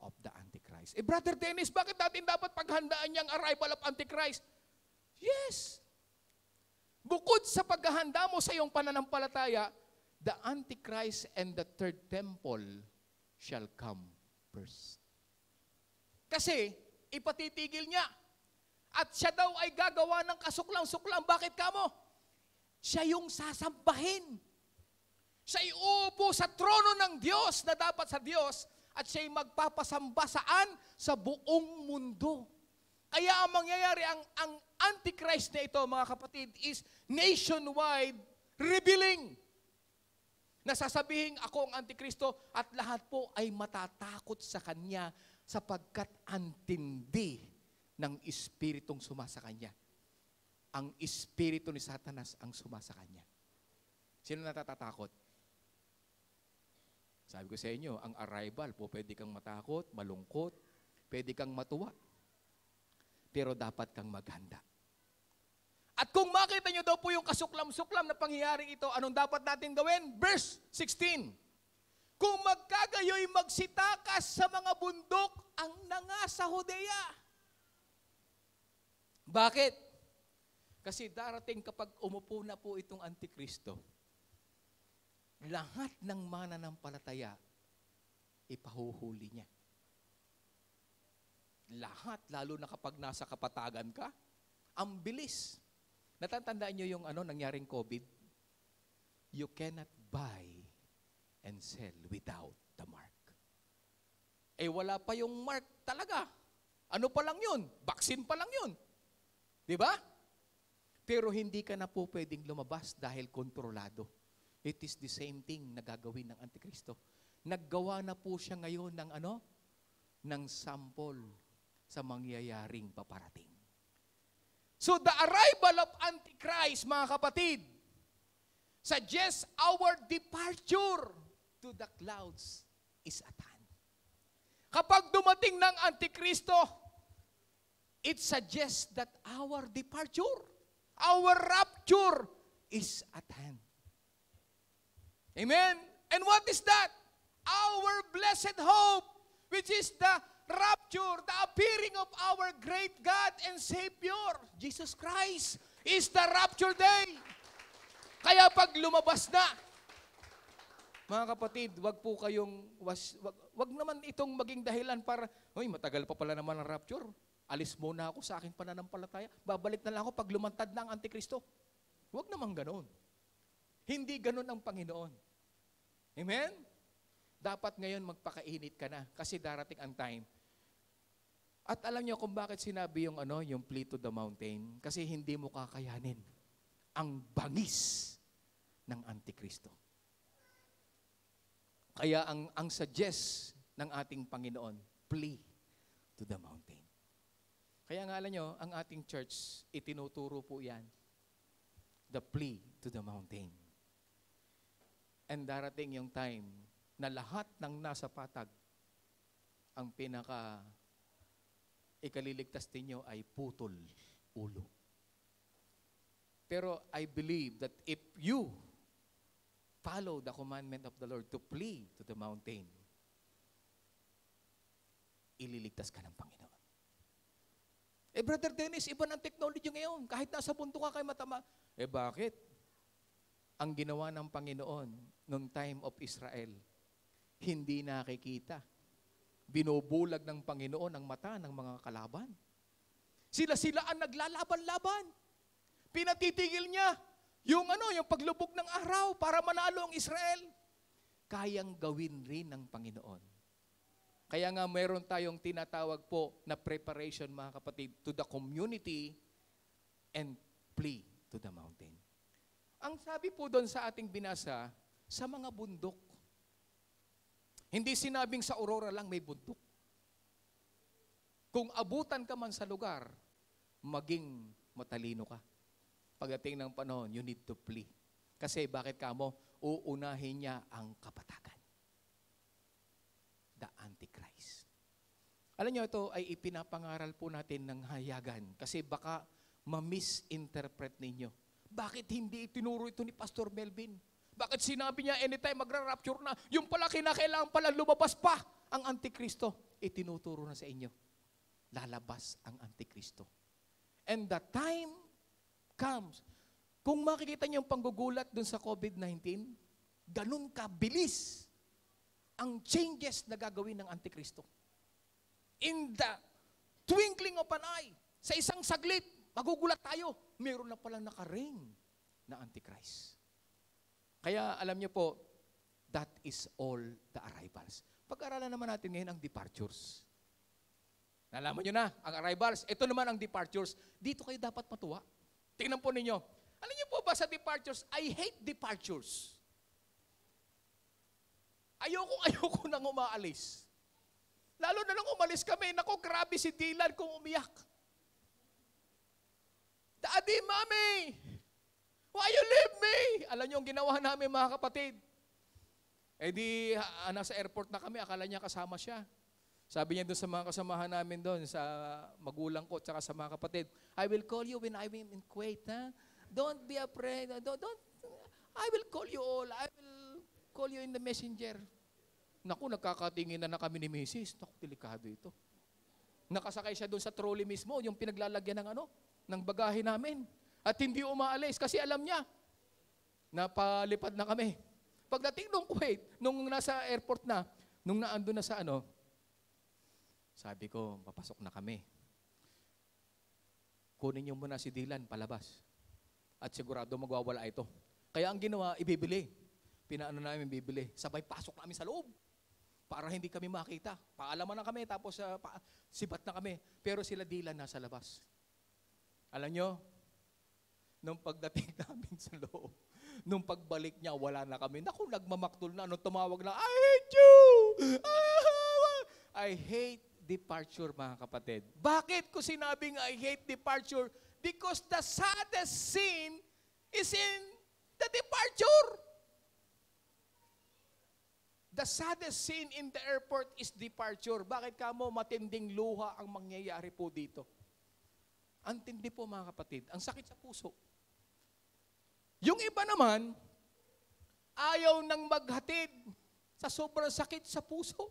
of the Antichrist. Brother Dennis, bakit natin dapat paghandaan yung arrival of Antichrist? Yes. Bukod sa paghahanda mo sa iyong pananampalataya, the Antichrist and the third temple shall come first. Kasi, ipatitigil niya. At siya daw ay gagawa ng kasuklang-suklang. Bakit kamo? Siya yung sasambahin. Siya ay uupo sa trono ng Diyos na dapat sa Diyos at siya ay magpapasamba saan? Sa buong mundo. Kaya ang mangyayari, ang Antichrist na ito, mga kapatid, is nationwide revealing. Nasasabihin ako ang Antikristo at lahat po ay matatakot sa Kanya sapagkat antindi ng Espiritong sumasa Kanya. Ang Espiritu ni Satanas ang sumasa Kanya. Sino natatakot? Sabi ko sa inyo, ang arrival po, pwede kang matakot, malungkot, pwede kang matuwa. Pero dapat kang maghanda. At kung makita nyo daw po yung kasuklam-suklam na pangyayaring ito, anong dapat natin gawin? Verse 16. Kung magkagayoy magsitakas sa mga bundok ang nanga sa Judea. Bakit? Kasi darating kapag umupo na po itong Antikristo, lahat ng mananampalataya, ipahuhuli niya. Lahat, lalo na kapag nasa kapatagan ka, ang bilis. Natatandaan niyo yung nangyaring COVID? You cannot buy and sell without the mark. Wala pa yung mark talaga. Ano pa lang yun? Vaccine pa lang yun. Di ba? Pero hindi ka na po pwedeng lumabas dahil kontrolado. It is the same thing na gagawin ng Antikristo. Naggawa na po siya ngayon ng ng sample sa mangyayaring paparating. So the arrival of Antichrist, mga kapatid, suggests our departure to the clouds is at hand. Kapag dumating ng Antikristo, it suggests that our departure, our rapture is at hand. Amen? And what is that? Our blessed hope, which is the rapture, the appearing of our great God and Savior, Jesus Christ, is the rapture day. Kaya pag lumabas na, mga kapatid, wag po kayong, wag naman itong maging dahilan para, matagal pa pala naman ang rapture. Alis muna ako sa aking pananampalataya. Babalik na lang ako pag lumantad na ang Antikristo. Wag naman ganoon. Hindi ganoon ang Panginoon. Amen? Dapat ngayon magpakainit ka na kasi darating ang time. At alam niyo kung bakit sinabi yung flee to the mountain? Kasi hindi mo kakayanin ang bangis ng Antikristo. Kaya ang suggest ng ating Panginoon, flee to the mountain. Kaya nga alam niyo, ang ating church, itinuturo po yan. The flee to the mountain. And darating yung time na lahat ng nasa patag, ang ikaliligtas ninyo ay putol ulo. Pero I believe that if you follow the commandment of the Lord to flee to the mountain, ililigtas ka ng Panginoon. Brother Dennis, iba ng technology ngayon. Kahit nasa bundok ka kayo matama. Bakit? Ang ginawa ng Panginoon nung time of Israel, hindi nakikita. Binubulag ng Panginoon ang mata ng mga kalaban. Sila ang naglalaban-laban. Pinatitigil niya yung paglubog ng araw para manalo ang Israel. Kayang gawin rin ng Panginoon. Kaya nga mayroon tayong tinatawag po na preparation, mga kapatid, to the community and flee to the mountain. Ang sabi po doon sa ating binasa, sa mga bundok. Hindi sinabing sa Aurora lang may bundok. Kung abutan ka man sa lugar, maging matalino ka. Pagdating ng panahon, you need to flee. Kasi bakit kamo? Uunahin niya ang kapatagan. The Antichrist. Alam niyo, ito ay ipinapangaral po natin ng hayagan. Kasi baka ma-misinterpret ninyo. Bakit hindi itinuro ito ni Pastor Melvin? Bakit sinabi niya anytime magra-rapture na, yung pala kinakailangan pala lumabas pa ang Antikristo? Itinuturo na sa inyo. Lalabas ang Antikristo. And the time comes. Kung makikita niyo yung panggugulat dun sa COVID-19, ganun kabilis ang changes na gagawin ng Antikristo. In the twinkling of an eye, sa isang saglit, magugulat tayo, meron na palang naka-reign na Antichrist. Kaya alam niyo po, that is all the arrivals. Pag-aralan naman natin ngayon ang departures. Nalaman niyo na, ang arrivals. Ito naman ang departures. Dito kayo dapat matuwa. Tingnan po ninyo. Alam niyo po ba sa departures, I hate departures. Ayoko nang umaalis. Lalo na nang umalis kami, naku, grabe si Dylan kung umiyak. Daddy, Mommy, why you leave me? Alam niyo ang ginawa namin, mga kapatid. Nasa airport na kami, akala niya kasama siya. Sabi niya doon sa mga kasamahan namin doon, sa magulang ko, tsaka sa mga kapatid, I will call you when I'm in Kuwait, ha? Don't be afraid. I will call you all. I will call you in the messenger. Naku, nagkakatingin na kami ni Mrs. Naku, delikado ito. Nakasakay siya doon sa trolley mismo, yung pinaglalagyan ng bagahe namin. At hindi umaalis kasi alam niya, napalipad na kami. Pagdating nung Kuwait, nung nasa airport na, nung naando na sa sabi ko, papasok na kami. Kunin niyo muna si Dylan palabas. At sigurado magwawala ito. Kaya ang ginawa, ibibili. Pinaano namin bibili. Sabay pasok namin sa loob. Para hindi kami makita. Paalaman na kami, tapos sibat na kami. Pero sila Dylan nasa labas. Alam nyo, nung pagdating namin sa loob, nung pagbalik niya, wala na kami. Naku, nagmamaktol na. Nung tumawag na, I hate you! I hate departure, mga kapatid. Bakit ko sinabing I hate departure? Because the saddest sin is in the departure. The saddest sin in the airport is departure. Bakit kamo matinding luha ang mangyayari po dito? Ang tindi po, mga kapatid. Ang sakit sa puso. Yung iba naman, ayaw nang maghatid sa sobrang sakit sa puso.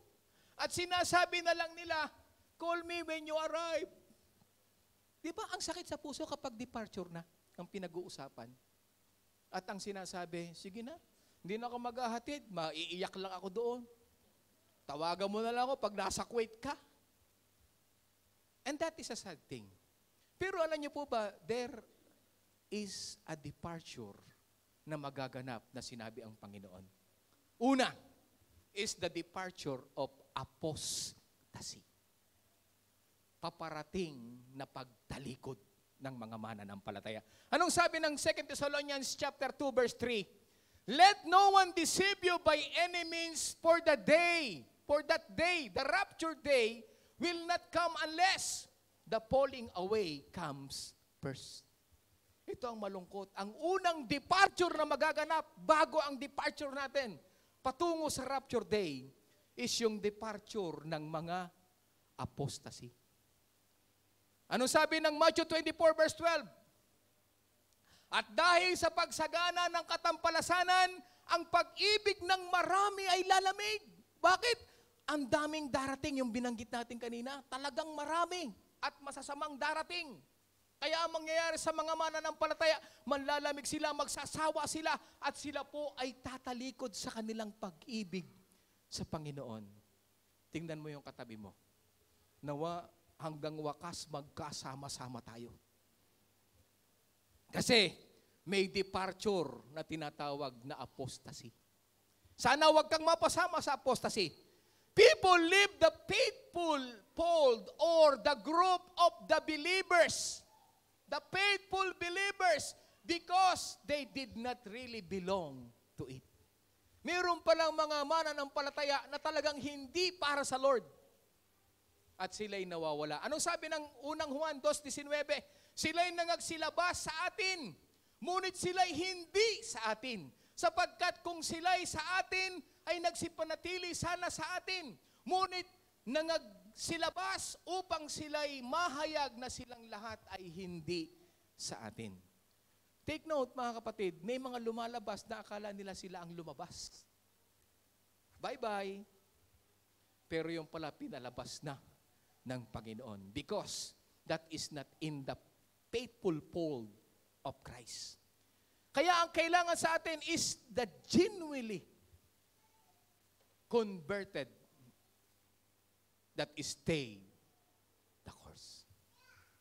At sinasabi na lang nila, call me when you arrive. Di ba ang sakit sa puso kapag departure na ang pinag-uusapan? At ang sinasabi, sige na, hindi na ako maghahatid, maiiyak lang ako doon. Tawagan mo na lang ako pag nasa Kuwait ka. And that is a sad thing. Pero alam niyo po ba, there is a departure na magaganap na sinabi ang Panginoon. Una is the departure of apostasy. Paparating na pagtalikod ng mga mananampalataya. Anong sabi ng 2 Thessalonians chapter 2 verse 3? Let no one deceive you by any means, for that day, the rapture day, will not come unless the falling away comes first. Ito ang malungkot. Ang unang departure na magaganap bago ang departure natin patungo sa rapture day is yung departure ng mga apostasy. Ano sabi ng Matthew 24 verse 12? At dahil sa pagsagana ng katampalasanan, ang pag-ibig ng marami ay lalamig. Bakit? Ang daming darating, yung binanggit natin kanina, talagang marami. at masasamang darating. Kaya ang mangyayari sa mga mananampalataya, manlalamig sila, magsasawa sila, at sila po ay tatalikod sa kanilang pag-ibig sa Panginoon. Tingnan mo yung katabi mo. Nawa hanggang wakas magkasama-sama tayo. Kasi may departure na tinatawag na apostasy. Sana wag kang mapasama sa apostasy. People leave the faithful fold or the group of the believers. The faithful believers because they did not really belong to it. Mayroon palang mga mananampalataya na talagang hindi para sa Lord. At sila'y nawawala. Anong sabi ng unang Juan 2:19? Sila'y nangagsilabas sa atin, ngunit sila'y hindi sa atin. Sapagkat kung sila'y sa atin, ay nagsipanatili sana sa atin. Ngunit nangagsilabas upang sila'y mahayag na silang lahat ay hindi sa atin. Take note mga kapatid, may mga lumalabas na akala nila sila ang lumabas. Bye-bye. Pero yung pala pinalabas na ng Panginoon. Because that is not in the faithful fold of Christ. Kaya ang kailangan sa atin is the genuinely converted that is stay the course.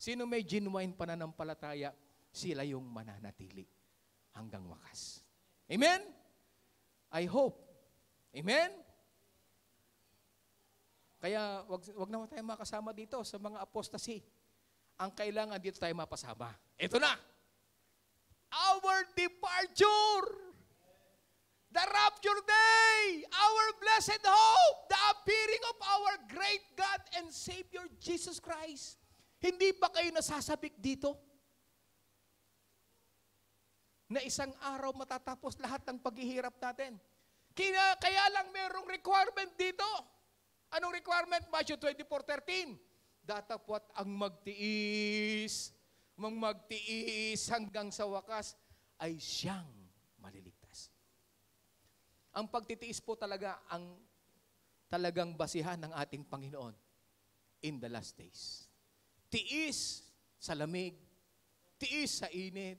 Sino may genuine pananampalataya, sila yung mananatili hanggang wakas. Amen? I hope. Amen? Kaya wag naman tayo makasama dito sa mga apostasy. Ang kailangan dito tayo mapasama. Ito na! Our departure! The rapture day! Our blessed hope! The appearing of our great God and Savior Jesus Christ. Hindi ba kayo nasasabik dito? Na isang araw matatapos lahat ng paghihirap natin. Kaya lang mayroong requirement dito. Anong requirement? Matthew 24:13. Datapwat ang magtiis hanggang sa wakas ay siyang maliligtas. Ang pagtitiis po talaga ang talagang basihan ng ating Panginoon in the last days. Tiis sa lamig, tiis sa init,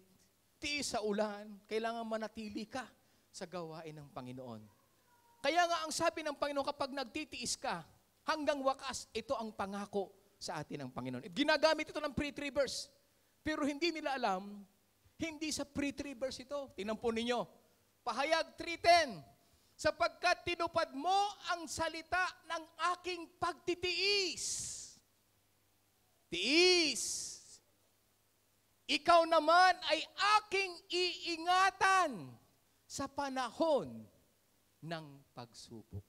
tiis sa ulan, kailangan manatili ka sa gawain ng Panginoon. Kaya nga ang sabi ng Panginoon, kapag nagtitiis ka, hanggang wakas, ito ang pangako sa atin ng Panginoon. Ginagamit ito ng pre-tribbers. Pero hindi nila alam, hindi sa pre-tribbers ito. Tingnan po ninyo, Pahayag 3:10, sapagkat tinupad mo ang salita ng aking pagtitiis. Tiis. Ikaw naman ay aking iingatan sa panahon ng pagsubok.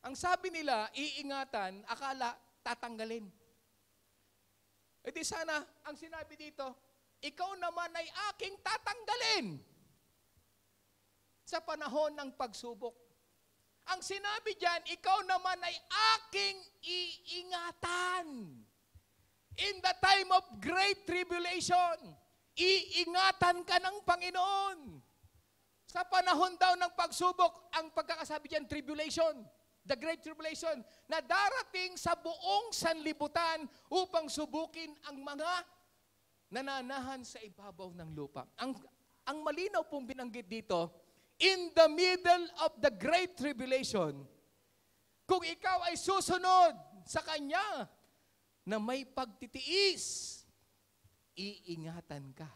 Ang sabi nila, iingatan, akala tatanggalin. E di sana, ang sinabi dito, ikaw naman ay aking tatanggalin sa panahon ng pagsubok. Ang sinabi diyan, ikaw naman ay aking iingatan. In the time of great tribulation, iingatan ka ng Panginoon. Sa panahon daw ng pagsubok, ang pagkakasabi diyan, tribulation. The Great Tribulation, na darating sa buong sanlibutan upang subukin ang mga nananahan sa ibabaw ng lupa. Ang malinaw pong binanggit dito, in the middle of the Great Tribulation, kung ikaw ay susunod sa Kanya na may pagtitiis, iingatan ka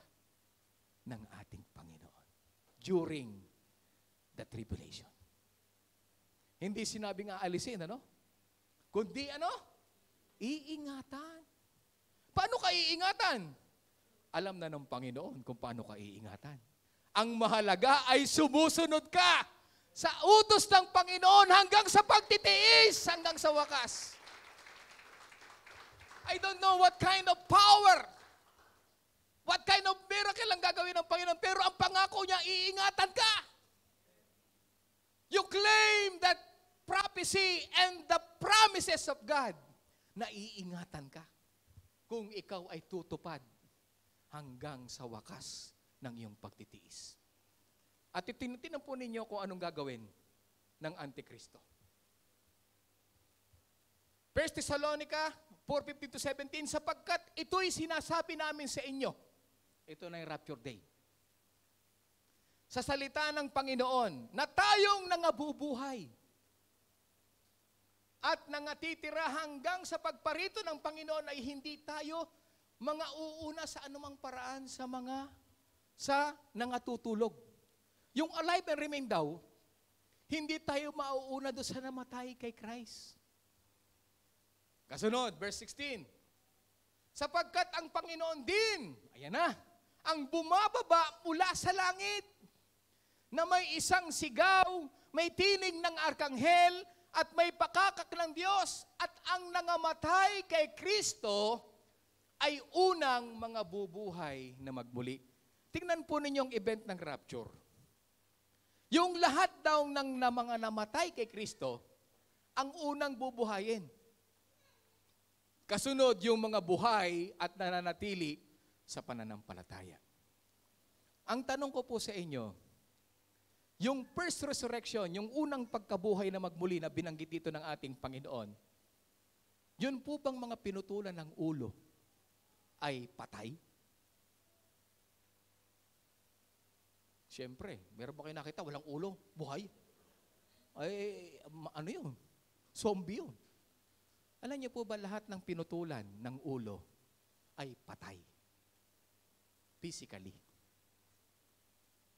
ng ating Panginoon during the tribulation. Hindi sinabing aalisin, ano? Kundi ano? Iingatan. Paano ka iingatan? Alam na ng Panginoon kung paano ka iingatan. Ang mahalaga ay sumusunod ka sa utos ng Panginoon hanggang sa pagtitiis, hanggang sa wakas. I don't know what kind of power, what kind of miracle ang gagawin ng Panginoon, pero ang pangako niya, iingatan ka. You claim that prophecy and the promises of God na iingatan ka kung ikaw ay tutupad hanggang sa wakas ng iyong pagtitiis. At itinitin po ninyo kung anong gagawin ng Antikristo. 1 Thessalonica 4:15-17, sapagkat ito'y sinasabi namin sa inyo. Ito na yung rapture day. Sa salita ng Panginoon, na tayong nangabubuhay at nangatitira hanggang sa pagparito ng Panginoon ay hindi tayo mga uuna sa anumang paraan sa nangatutulog. Yung alive and remain daw, hindi tayo mauuna doon sa namatay kay Christ. Kasunod, verse 16. Sapagkat ang Panginoon din, ayan na, ang bumababa mula sa langit, na may isang sigaw, may tinig ng arkanghel, at may pakakak ng Diyos, at ang nangamatay kay Kristo ay unang mga bubuhay na magmuli. Tingnan po ninyong event ng rapture. Yung lahat daw ng mga namatay kay Kristo, ang unang bubuhayin. Kasunod yung mga buhay at nananatili sa pananampalataya. Ang tanong ko po sa inyo, yung first resurrection, yung unang pagkabuhay na magmuli na binanggit dito ng ating Panginoon, yun po bang mga pinutulan ng ulo ay patay? Siyempre, meron ba kayo nakita walang ulo, buhay? Ay, ano yun? Zombie yun. Alam niyo po ba lahat ng pinutulan ng ulo ay patay? Physically.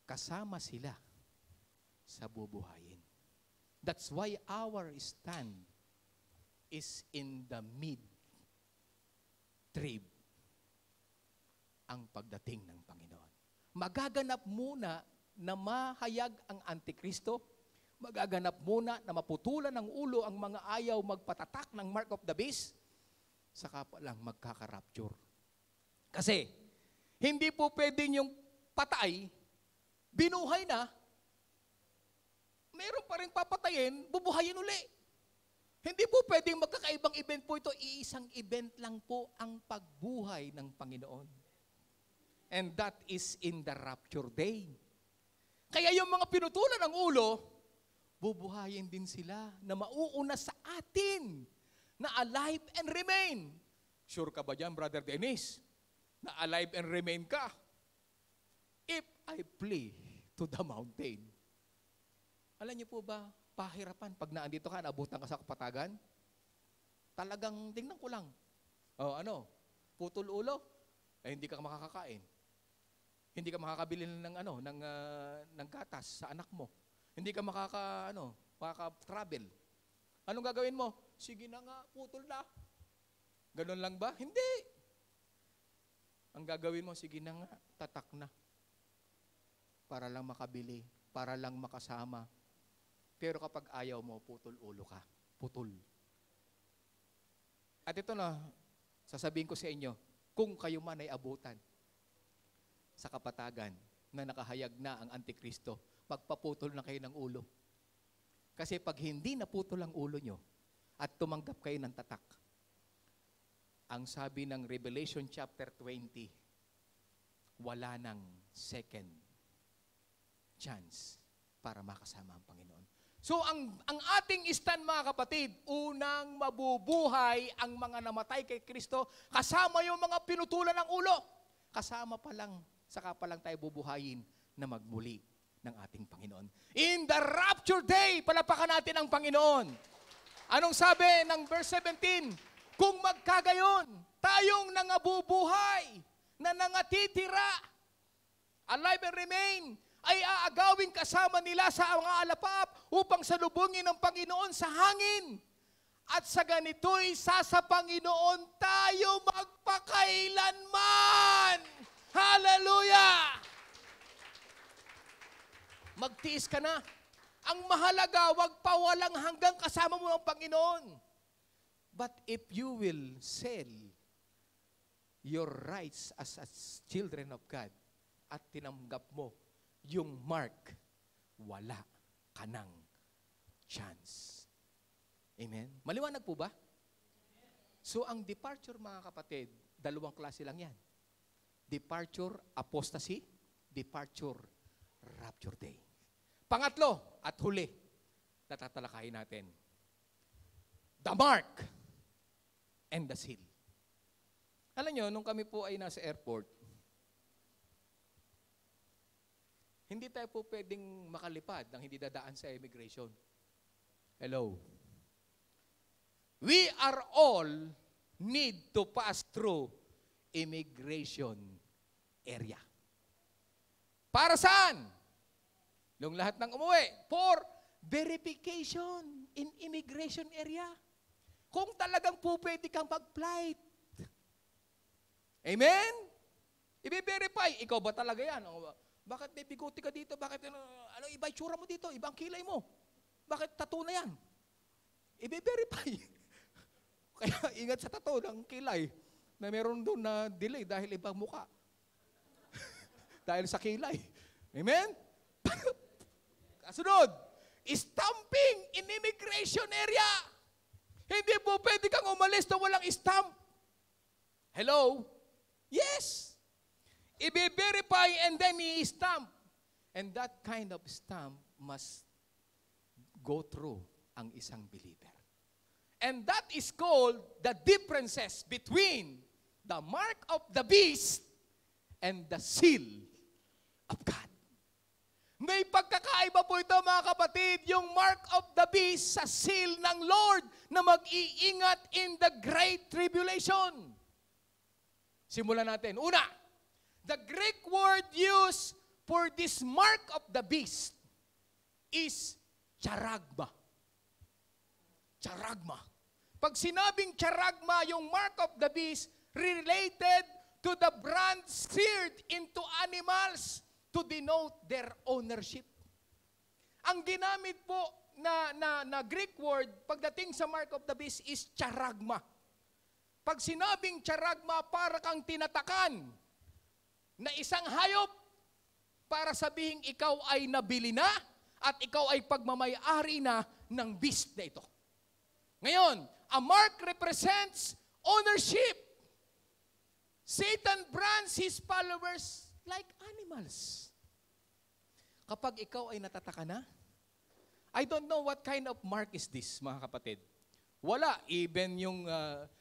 Kasama sila sa bubuhayin. That's why our stand is in the mid-trib, ang pagdating ng Panginoon. Magaganap muna na mahayag ang Antikristo, magaganap muna na maputulan ng ulo ang mga ayaw magpatatak ng mark of the beast, saka pa lang magkaka-rapture. Kasi, hindi po pwedeng yung patay, binuhay na, meron pa rin papatayin, bubuhayin uli. Hindi po pwedeng magkakaibang event po ito, iisang event lang po ang pagbuhay ng Panginoon. And that is in the rapture day. Kaya yung mga pinutulan ng ulo, bubuhayin din sila na mauuna sa atin na alive and remain. Sure ka ba dyan, Brother Dennis? Na alive and remain ka? If I flee to the mountain. Alam niyo po ba, pahirapan pag naandito ka, naabutan ka sa kapatagan? Talagang, tingnan ko lang. Putol ulo? Hindi ka makakakain. Hindi ka makakabili ng gatas sa anak mo. Hindi ka makaka-travel. Anong gagawin mo? Sige na nga, putol na. Ganun lang ba? Hindi. Ang gagawin mo, sige na nga, tatak na. Para lang makabili, para lang makasama. Pero kapag ayaw mo, putol ulo ka. Putol. At ito na, sasabihin ko sa inyo, kung kayo man ay abutan sa kapatagan na nakahayag na ang Antikristo, magpaputol na kayo ng ulo. Kasi pag hindi naputol ang ulo nyo at tumanggap kayo ng tatak, ang sabi ng Revelation chapter 20, wala nang second chance para makasama ang Panginoon. So ang ating stand, mga kapatid, unang mabubuhay ang mga namatay kay Kristo, kasama yung mga pinutulan ng ulo. Kasama pa lang, saka pa lang tayo bubuhayin na magmuli ng ating Panginoon. In the rapture day, palapakan natin ang Panginoon. Anong sabi ng verse 17? Kung magkagayon, tayong nangabubuhay, na nangatitira, alive and remain, ay aagawin kasama nila sa mga alapap upang salubungin ng Panginoon sa hangin. At sa ganito'y sa Panginoon tayo magpakailanman. Hallelujah! Magtiis ka na. Ang mahalaga, wag pa walang hanggang kasama mo ang Panginoon. But if you will sell your rights as children of God at tinanggap mo yung mark, wala ka ng chance. Amen? Maliwanag po ba? So ang departure, mga kapatid, dalawang klase lang yan. Departure, apostasy. Departure, rapture day. Pangatlo at huli, natatalakayin natin. The mark and the seal. Alam nyo, nung kami po ay nasa airport, hindi tayo po pwedeng makalipad nang hindi dadaan sa immigration. Hello. We are all need to pass through immigration area. Para saan? Yung lahat ng umuwi. For verification in immigration area. Kung talagang po pwede kang mag-flight. Amen? I-verify. Ikaw ba talaga yan? Bakit may biguti ka dito? Bakit ano iba itsura mo dito? Ibang kilay mo. Bakit tattoo na yan? I-verify. Kaya ingat sa tattoo ng kilay na meron doon na delay dahil ibang muka. Dahil sa kilay. Amen? Kasunod, stamping in immigration area. Hindi po pwede kang umalis na walang stamp. Hello? Yes. I-verify and then i-stamp. And that kind of stamp must go through ang isang believer. And that is called the differences between the mark of the beast and the seal of God. May pagkakaiba po ito mga kapatid, yung mark of the beast sa seal ng Lord na mag-iingat in the great tribulation. Simulan natin. Una, the Greek word used for this mark of the beast is charagma. Charagma. Pag sinabing charagma, yung mark of the beast related to the brand seared into animals to denote their ownership. Ang ginamit po na Greek word pagdating sa mark of the beast is charagma. Pag sinabing charagma, para kang tinatakan na isang hayop para sabihin ikaw ay nabili na at ikaw ay pagmamay-ari na ng beast na ito. Ngayon, a mark represents ownership. Satan brands his followers like animals. Kapag ikaw ay natataka na, I don't know what kind of mark is this, mga kapatid. Wala. Even yung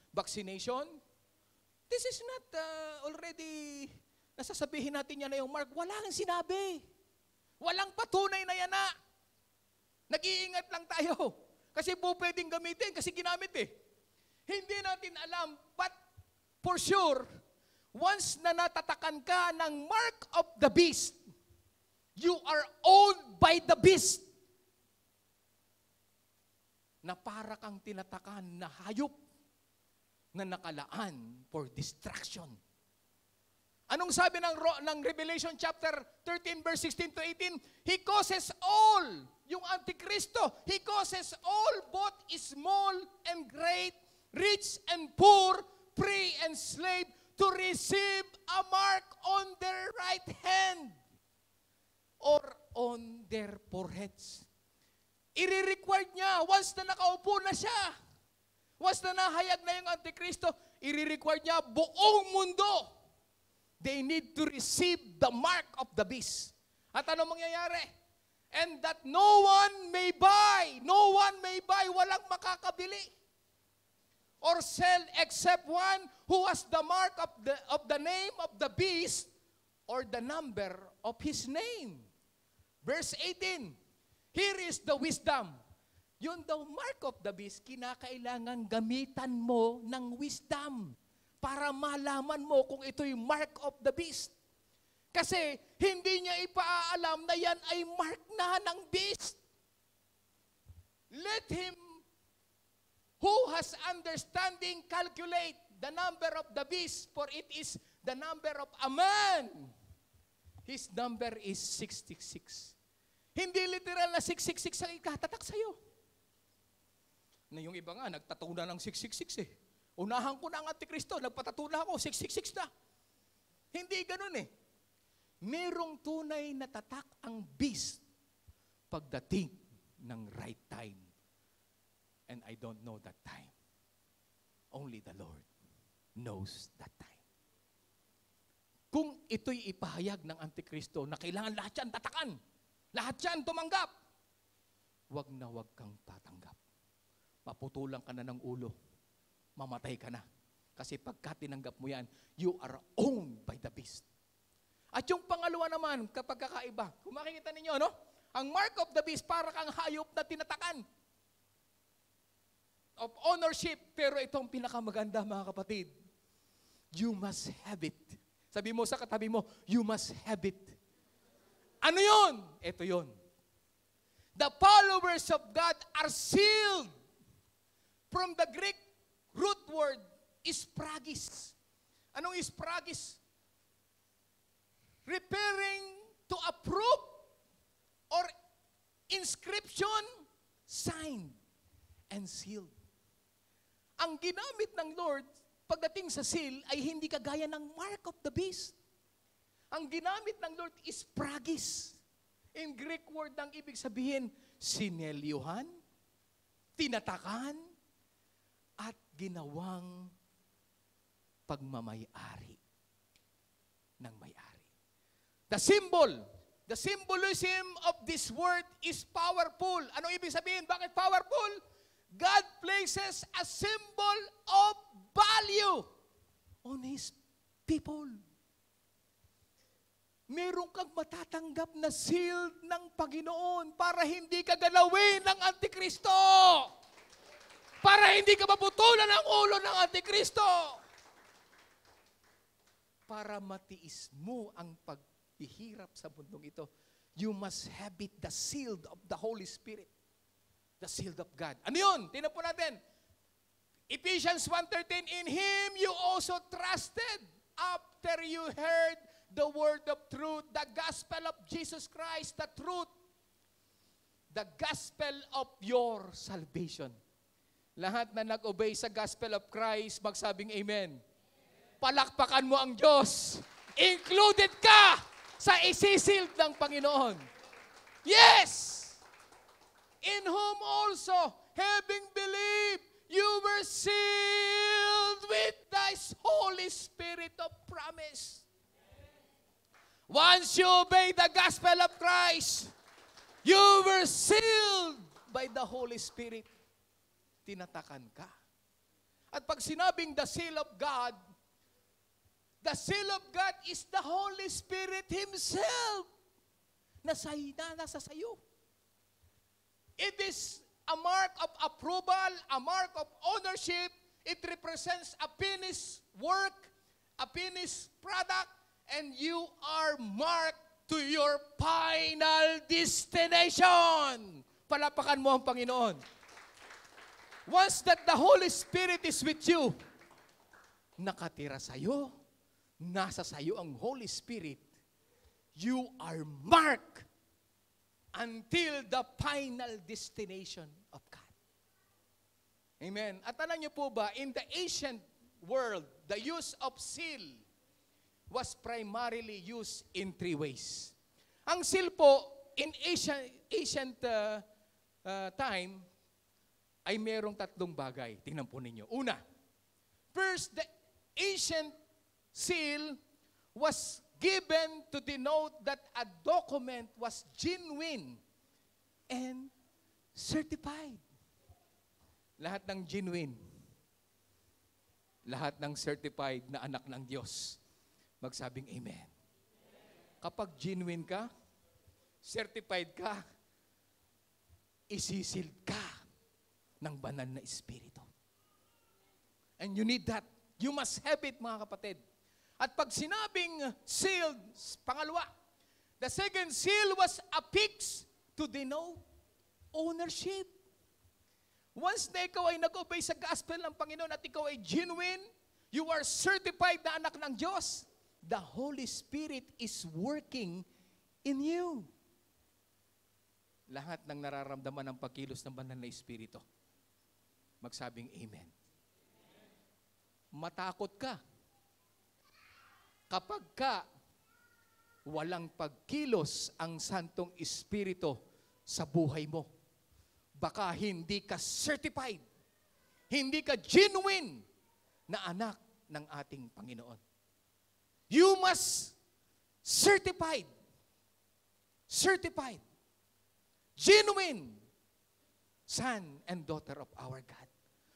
vaccination, this is not already, nasasabihin natin yan na yung mark. Wala nang sinabi. Walang patunay na yan na. Nag-iingat lang tayo. Kasi po pwedeng gamitin, kasi ginamit eh. Hindi natin alam, but for sure, once na natatakan ka ng mark of the beast, you are owned by the beast. Na para kang tinatakan na hayop na nakalaan for destruction. Anong sabi ng Revelation chapter 13 verse 16 to 18? He causes all, yung Antikristo, he causes all, both small and great, rich and poor, free and slave, to receive a mark on their right hand or on their foreheads. I-required niya, once na nakaupo na siya, once na nahayag na yung Antikristo, i-required niya buong mundo. They need to receive the mark of the beast. At ano mangyayari? And that no one may buy, walang makakabili or sell except one who has the mark of the name of the beast or the number of his name. Verse 18, here is the wisdom. Yun daw, mark of the beast, kinakailangan gamitan mo ng wisdom para malaman mo kung ito'y mark of the beast. Kasi hindi niya ipaalam na yan ay mark na ng beast. Let him who has understanding calculate the number of the beast, for it is the number of a man. His number is 666. Hindi literal na 666 ang ikatatak sa'yo. Na yung iba nga, nagtatuna ng 666 eh. Unahan ko na ang Antikristo, nagpatatuna ako, 666 na. Hindi ganun eh. Merong tunay na tatak ang beast pagdating ng right time. And I don't know that time. Only the Lord knows that time. Kung ito'y ipahayag ng Antikristo na kailangan lahat yan tatakan, lahat yan tumanggap, wag na wag kang tatanggap. Maputulan ka na ng ulo. mamatay ka na. Kasi pagka tinanggap mo yan, you are owned by the beast. At yung pangalawa naman, kapag kakaiba, kung makikita ninyo, no? Ang mark of the beast, para kang hayop na tinatakan of ownership. Pero itong pinakamaganda, mga kapatid, you must have it. Sabi mo sa katabi mo, you must have it. Ano yun? Ito yun. The followers of God are sealed. From the Greek root word, ispragis. Anong ispragis? Referring to a proof or inscription, sign, and seal. Ang ginamit ng Lord pagdating sa seal ay hindi kagaya ng mark of the beast. Ang ginamit ng Lord is pragis. In Greek word, ang ibig sabihin, sinelyuhan, tinatakan, at ginawang pagmamayari ng may-ari. The symbolism of this word is powerful. Anong ibig sabihin? Bakit powerful? God places a symbol of value on His people. Meron kang matatanggap na seal ng Panginoon para hindi ka galawin ng Antikristo. Para hindi ka maputulan ang ulo ng Antikristo. Para matiis mo ang paghihirap sa mundong ito, you must have it, the seal of the Holy Spirit. The seal of God. Ano yun? Tingnan po natin. Ephesians 1:13, in Him you also trusted after you heard the word of truth, the gospel of Jesus Christ, the truth, the gospel of your salvation. Lahat na nag-obey sa gospel of Christ, magsabing amen. Palakpakan mo ang Diyos. Included ka sa isisil ng Panginoon. Yes! In whom also, having believed, you were sealed with thy Holy Spirit of promise. Once you obey the gospel of Christ, you were sealed by the Holy Spirit. Tinatakan ka. At pag sinabing the seal of God is the Holy Spirit Himself na nasa sayo. It is a mark of approval, a mark of ownership. It represents a finished work, a finished product, and you are marked to your final destination. Palapakan mo ang Panginoon. Once that the Holy Spirit is with you, nakatira sa'yo, nasa sa'yo ang Holy Spirit, you are marked until the final destination of God. Amen. At alam niyo po ba, in the ancient world, the use of seal was primarily used in three ways. Ang seal po, in ancient time, ay merong tatlong bagay. Tingnan po ninyo. Una, first, the ancient seal was given to denote that a document was genuine and certified. Lahat ng genuine, lahat ng certified na anak ng Diyos, magsabing amen. Kapag genuine ka, certified ka, isisil ka ng banal na Espiritu. And you need that. You must have it, mga kapatid. At pag sinabing sealed, pangalawa, the second seal was affixed to denote ownership. Once na ikaw ay nag-obey sa gospel ng Panginoon at ikaw ay genuine, you are certified na anak ng Diyos, the Holy Spirit is working in you. Lahat ng nararamdaman ng pagkilos ng banal na Espiritu, magsabing amen. Matakot ka kapag ka walang pagkilos ang Santong Espiritu sa buhay mo. Baka hindi ka certified, hindi ka genuine na anak ng ating Panginoon. You must certified, genuine son and daughter of our God.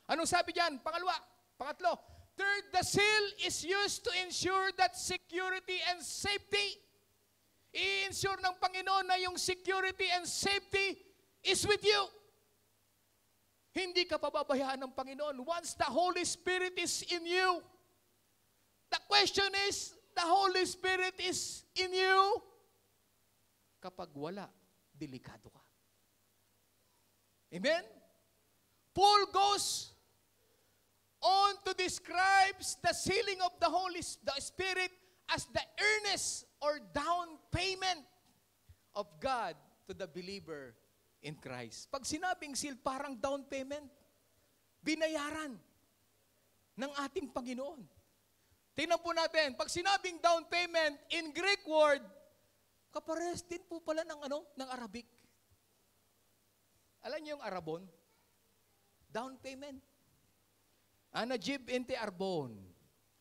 Anong sabi diyan? Pangalawa, Pangatlo, third, the seal is used to ensure that security and safety. I-ensure ng Panginoon na yung security and safety is with you. Hindi ka pababayaan ng Panginoon once the Holy Spirit is in you. The question is, the Holy Spirit is in you? Kapag wala, delikado ka. Amen? Paul goes on to describe the sealing of the Spirit as the earnest or down payment of God to the believer in Christ. Pag sinabing seal, parang down payment. Binayaran ng ating Panginoon. Tingnan po natin, pag sinabing down payment, in Greek word, kapares din po pala ng Arabic. Alam niyo yung Arabon? Down payment. Anajib inte Arbon.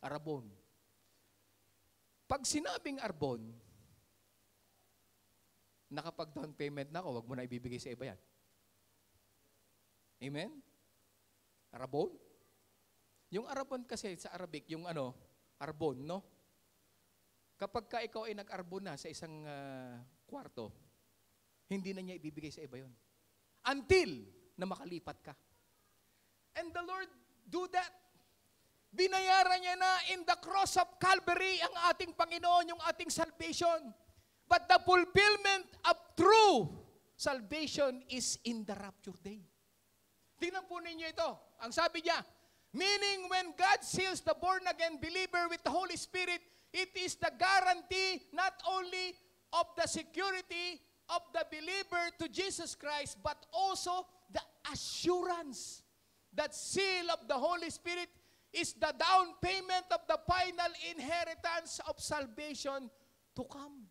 Arabon. Pag sinabing Arbon, nakapag-down payment na ako, wag mo na ibibigay sa iba yan. Amen? Arabon? Yung Arabon kasi sa Arabic, yung Arbon, no? Kapag ka ikaw ay nag-arbon na sa isang kwarto, hindi na niya ibibigay sa iba yon. Until na makalipat ka. And the Lord do that. Binayaran niya na in the cross of Calvary ang ating Panginoon, yung ating salvation. But the fulfillment of true salvation is in the rapture day. Tingnan po ninyo ito. Ang sabi niya, meaning when God seals the born-again believer with the Holy Spirit, it is the guarantee not only of the security of the believer to Jesus Christ, but also the assurance that seal of the Holy Spirit is the down payment of the final inheritance of salvation to come.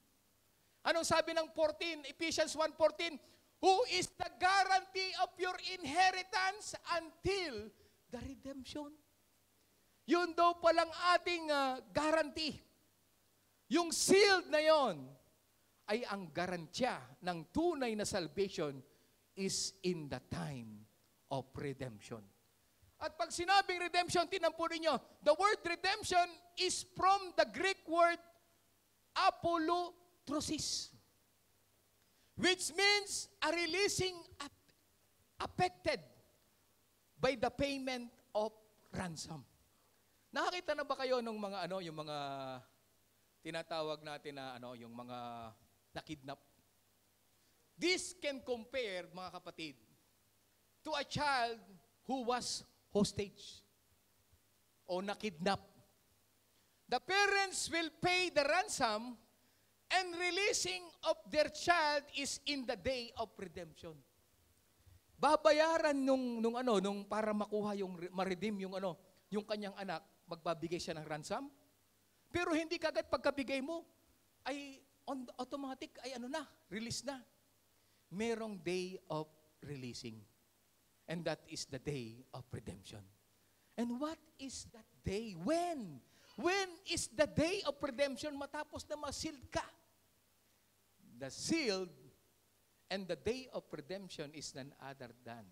Anong sabi ng 14, Ephesians 1:14? Who is the guarantee of your inheritance until the redemption? Yun daw palang ating guarantee. Yung sealed na yon ay ang garantiya ng tunay na salvation is in the time of redemption. At pag sinabing redemption, tinan po ninyo, the word redemption is from the Greek word apolutrosis, which means a releasing affected by the payment of ransom. Nakakita na ba kayo ng mga yung mga tinatawag natin na yung mga nakidnap? This can compare, mga kapatid, to a child who was hostage o nakidnap. The parents will pay the ransom and releasing of their child is in the day of redemption. Babayaran nung para makuha ma-redeem yung kanyang anak, magbabigay siya ng ransom. Pero hindi kagad pagkabigay mo ay automatic ay release na. Merong day of releasing. And that is the day of redemption. And what is that day? When? When is the day of redemption matapos na ma-sealed ka? The sealed and the day of redemption is none other than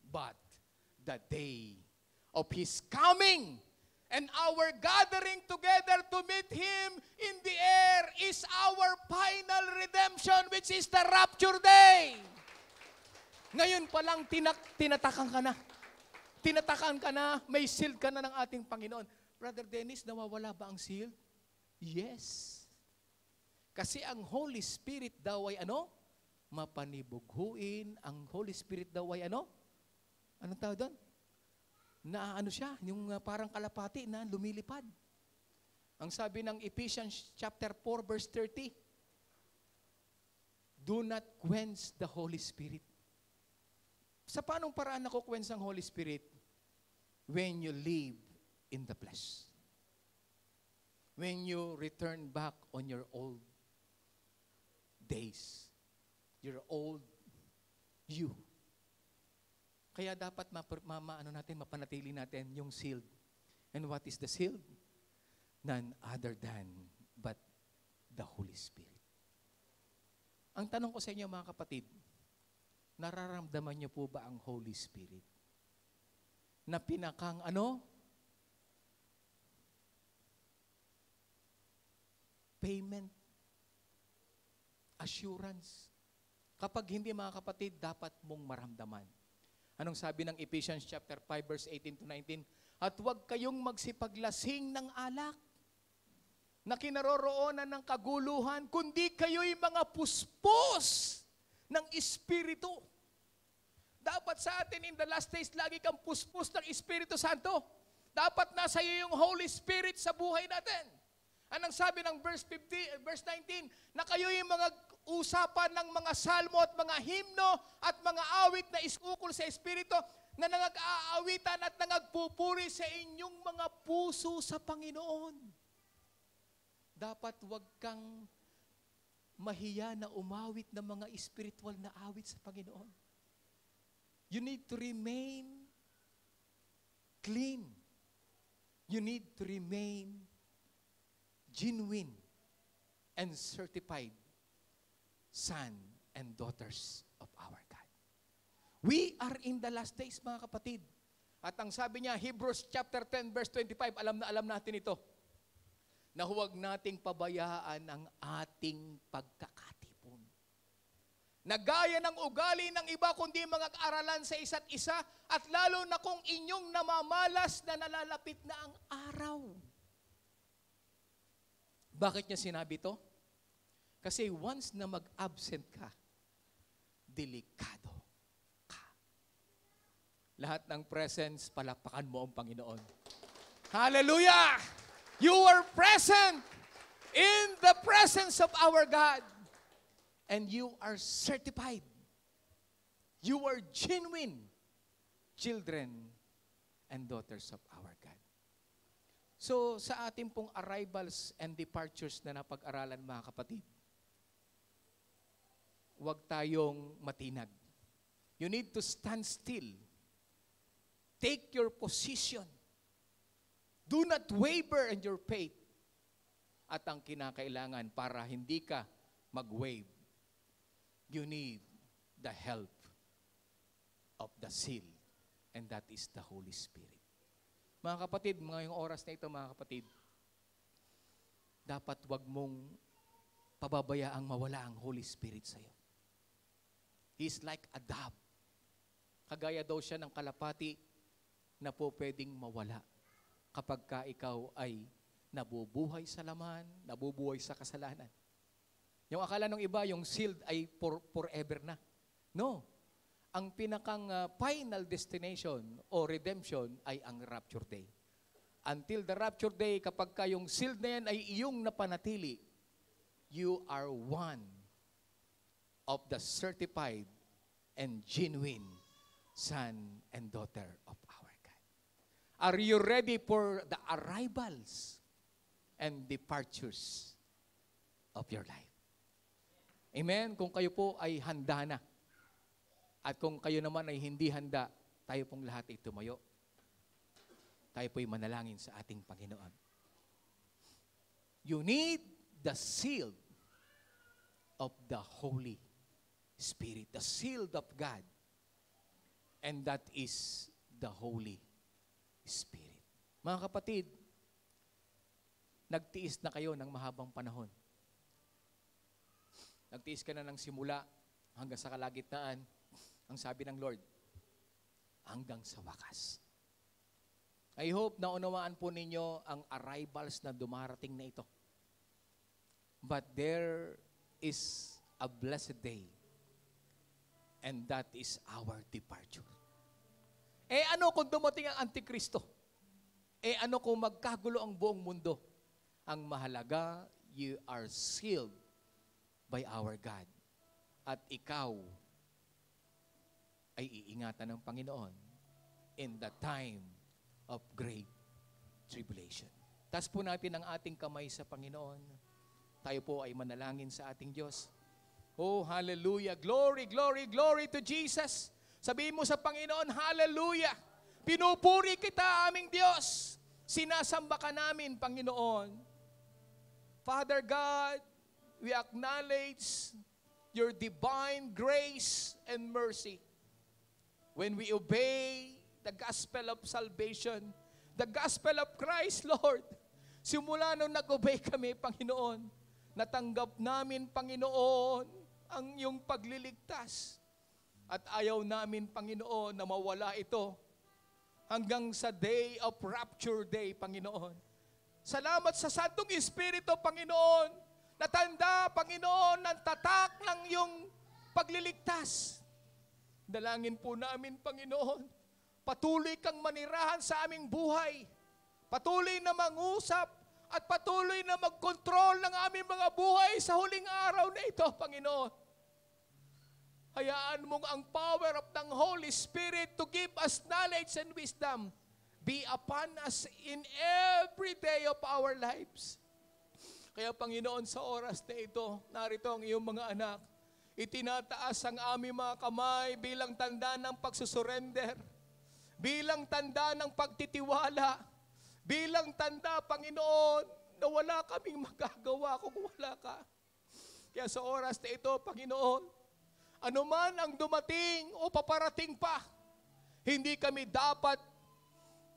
but the day of His coming and our gathering together to meet Him in the air is our final redemption, which is the rapture day. Ngayon pa lang tinatakan ka na. Tinatakan ka na, may sealed ka na ng ating Panginoon. Brother Dennis, nawawala ba ang seal? Yes. Kasi ang Holy Spirit daw ay mapanibughuin. Ang Holy Spirit daw ay Anong tawag doon? Siya, yung parang kalapati na lumilipad. Ang sabi ng Ephesians chapter 4 verse 30, do not quench the Holy Spirit. Sa paanong paraan nakukwens ang Holy Spirit? When you live in the flesh. When you return back on your old days. Your old you. Kaya dapat mapanatili natin yung sealed. And what is the sealed? None other than but the Holy Spirit. Ang tanong ko sa inyo mga kapatid, nararamdaman niyo po ba ang Holy Spirit? Na pinakang payment. Assurance. Kapag hindi, mga kapatid, dapat mong maramdaman. Anong sabi ng Ephesians chapter 5 verse 18 to 19? At huwag kayong magsipaglasing ng alak na kinaroroonan ng kaguluhan, kundi kayo'y mga puspos ng Espiritu. Dapat sa atin in the last days, lagi kang puspos ng Espiritu Santo. Dapat nasa iyo yung Holy Spirit sa buhay natin. Anong sabi ng verse 19? Na kayo'y mga usapan ng mga salmo at mga himno at mga awit na isukol sa Espiritu na nangag-aawitan at nangagpupuri sa inyong mga puso sa Panginoon. Dapat wag kang mahiya na umawit ng mga spiritual na awit sa Panginoon. You need to remain clean. You need to remain genuine and certified son and daughters of our God. We are in the last days, mga kapatid. At ang sabi niya, Hebrews chapter 10 verse 25, alam na alam natin ito, na huwag nating pabayaan ang ating pagkakatipon. Na gaya ng ugali ng iba, kundi mga kaaralan sa isa't isa, at lalo na kung inyong namamalas na nalalapit na ang araw. Bakit niya sinabi ito? Kasi once na mag-absent ka, delikado ka. Lahat ng presence, palakpakan mo ang Panginoon. Hallelujah! You are present in the presence of our God. And you are certified. You are genuine children and daughters of our God. So, sa ating pong arrivals and departures na napag-aralan, mga kapatid, huwag tayong matinag. You need to stand still. Take your position. Do not waver in your faith. At ang kinakailangan para hindi ka mag-wave, you need the help of the seal, and that is the Holy Spirit. Mga kapatid, ngayong oras na ito, mga kapatid, dapat wag mong pababayaang mawala ang Holy Spirit sa iyo. He's like a dove. Kagaya daw siya ng kalapati na po pwedeng mawala kapag ka ikaw ay nabubuhay sa laman, nabubuhay sa kasalanan. Yung akala ng iba, yung sealed ay forever na. No. Ang pinakang final destination o redemption ay ang rapture day. Until the rapture day, kapag ka yung sealed na yan ay iyong napanatili, you are one of the certified and genuine son and daughter of our God. Are you ready for the arrivals and departures of your life? Amen? Kung kayo po ay handa na, at kung kayo naman ay hindi handa, tayo pong lahat ay tumayo. Tayo po'y manalangin sa ating Panginoon. You need the seal of the Holy Spirit, the seal of God, and that is the Holy Spirit. Mga kapatid, nagtiis na kayo ng mahabang panahon. Nagtiis ka na ng simula hanggang sa kalagitnaan. Ang sabi ng Lord, hanggang sa wakas. I hope na unawaan po ninyo ang arrivals na dumarating na ito. But there is a blessed day, and that is our departure. Ano kung dumating ang Antikristo? Ano kung magkagulo ang buong mundo? Ang mahalaga, you are sealed by our God. At ikaw ay iingatan ng Panginoon in the time of great tribulation. Taas po natin ang ating kamay sa Panginoon. Tayo po ay manalangin sa ating Diyos. Oh, hallelujah. Glory, glory, glory to Jesus. Sabihin mo sa Panginoon, hallelujah. Pinupuri kita, aming Diyos. Sinasamba ka namin, Panginoon. Father God, we acknowledge your divine grace and mercy. When we obey the gospel of salvation, the gospel of Christ, Lord, simula nung nag-obey kami, Panginoon, natanggap namin, Panginoon, ang iyong pagliligtas. At ayaw namin, Panginoon, na mawala ito hanggang sa day of rapture day, Panginoon. Salamat sa Santong Espiritu, Panginoon, natanda, Panginoon, ng tatak ng iyong pagliligtas. Dalangin po namin, Panginoon, patuloy kang manirahan sa aming buhay. Patuloy na mangusap at patuloy na magkontrol ng aming mga buhay sa huling araw na ito, Panginoon. Hayaan mong ang power of the Holy Spirit to give us knowledge and wisdom be upon us in every day of our lives. Kaya Panginoon, sa oras na ito, narito ang iyong mga anak. Itinataas ang aming mga kamay bilang tanda ng pagsusurrender, bilang tanda ng pagtitiwala, bilang tanda, Panginoon, na wala kaming magagawa kung wala ka. Kaya sa oras na ito, Panginoon, anuman ang dumating o paparating pa, hindi kami dapat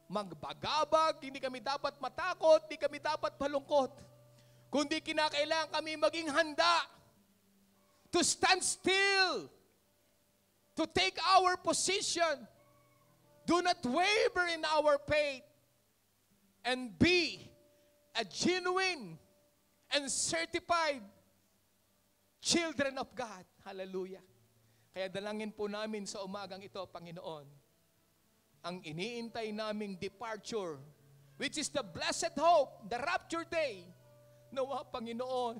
magbagabag, hindi kami dapat matakot, hindi kami dapat malungkot. Kundi kinakailangan kami maging handa to stand still, to take our position. Do not waver in our faith and be a genuine and certified children of God. Hallelujah. Kaya dalangin po namin sa umagang ito, Panginoon, ang iniintay naming departure, which is the blessed hope, the rapture day. Nawa, Panginoon,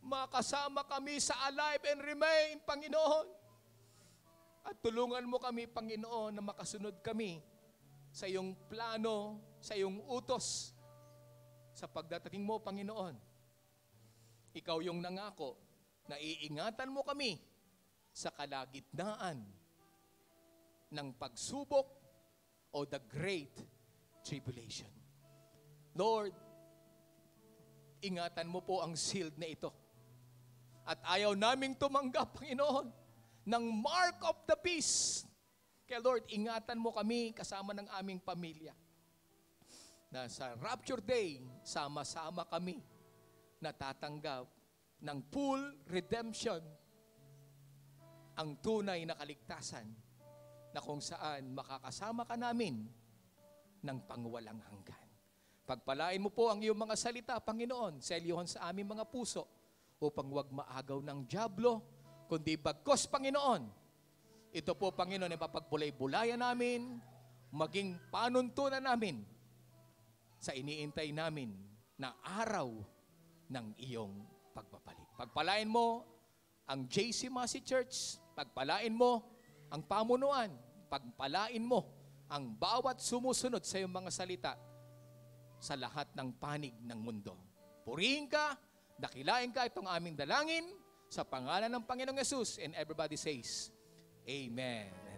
makasama kami sa alive and remain, Panginoon. At tulungan mo kami, Panginoon, na makasunod kami sa iyong plano, sa iyong utos. Sa pagdating mo, Panginoon, ikaw yung nangako na iingatan mo kami sa kalagitnaan ng pagsubok o the great tribulation. Lord, ingatan mo po ang shield na ito. At ayaw naming tumanggap, Panginoon, ng mark of the beast. Kaya Lord, ingatan mo kami kasama ng aming pamilya. Na sa rapture day, sama-sama kami natatanggap ng full redemption, ang tunay na kaligtasan na kung saan makakasama ka namin ng pangwalang hanggan. Pagpalain mo po ang iyong mga salita, Panginoon, selyuhan sa aming mga puso upang wag maagaw ng dyablo, kundi bagkos, Panginoon. Ito po, Panginoon, ay mapagbulay-bulayan namin, maging panuntunan namin sa iniintay namin na araw ng iyong pagbabalik. Pagpalain mo ang JC Masi Church, pagpalain mo ang pamunuan, pagpalain mo ang bawat sumusunod sa iyong mga salita sa lahat ng panig ng mundo. Purihin ka, dakilain ka, itong aming dalangin sa pangalan ng Panginoong Yesus, and everybody says, Amen.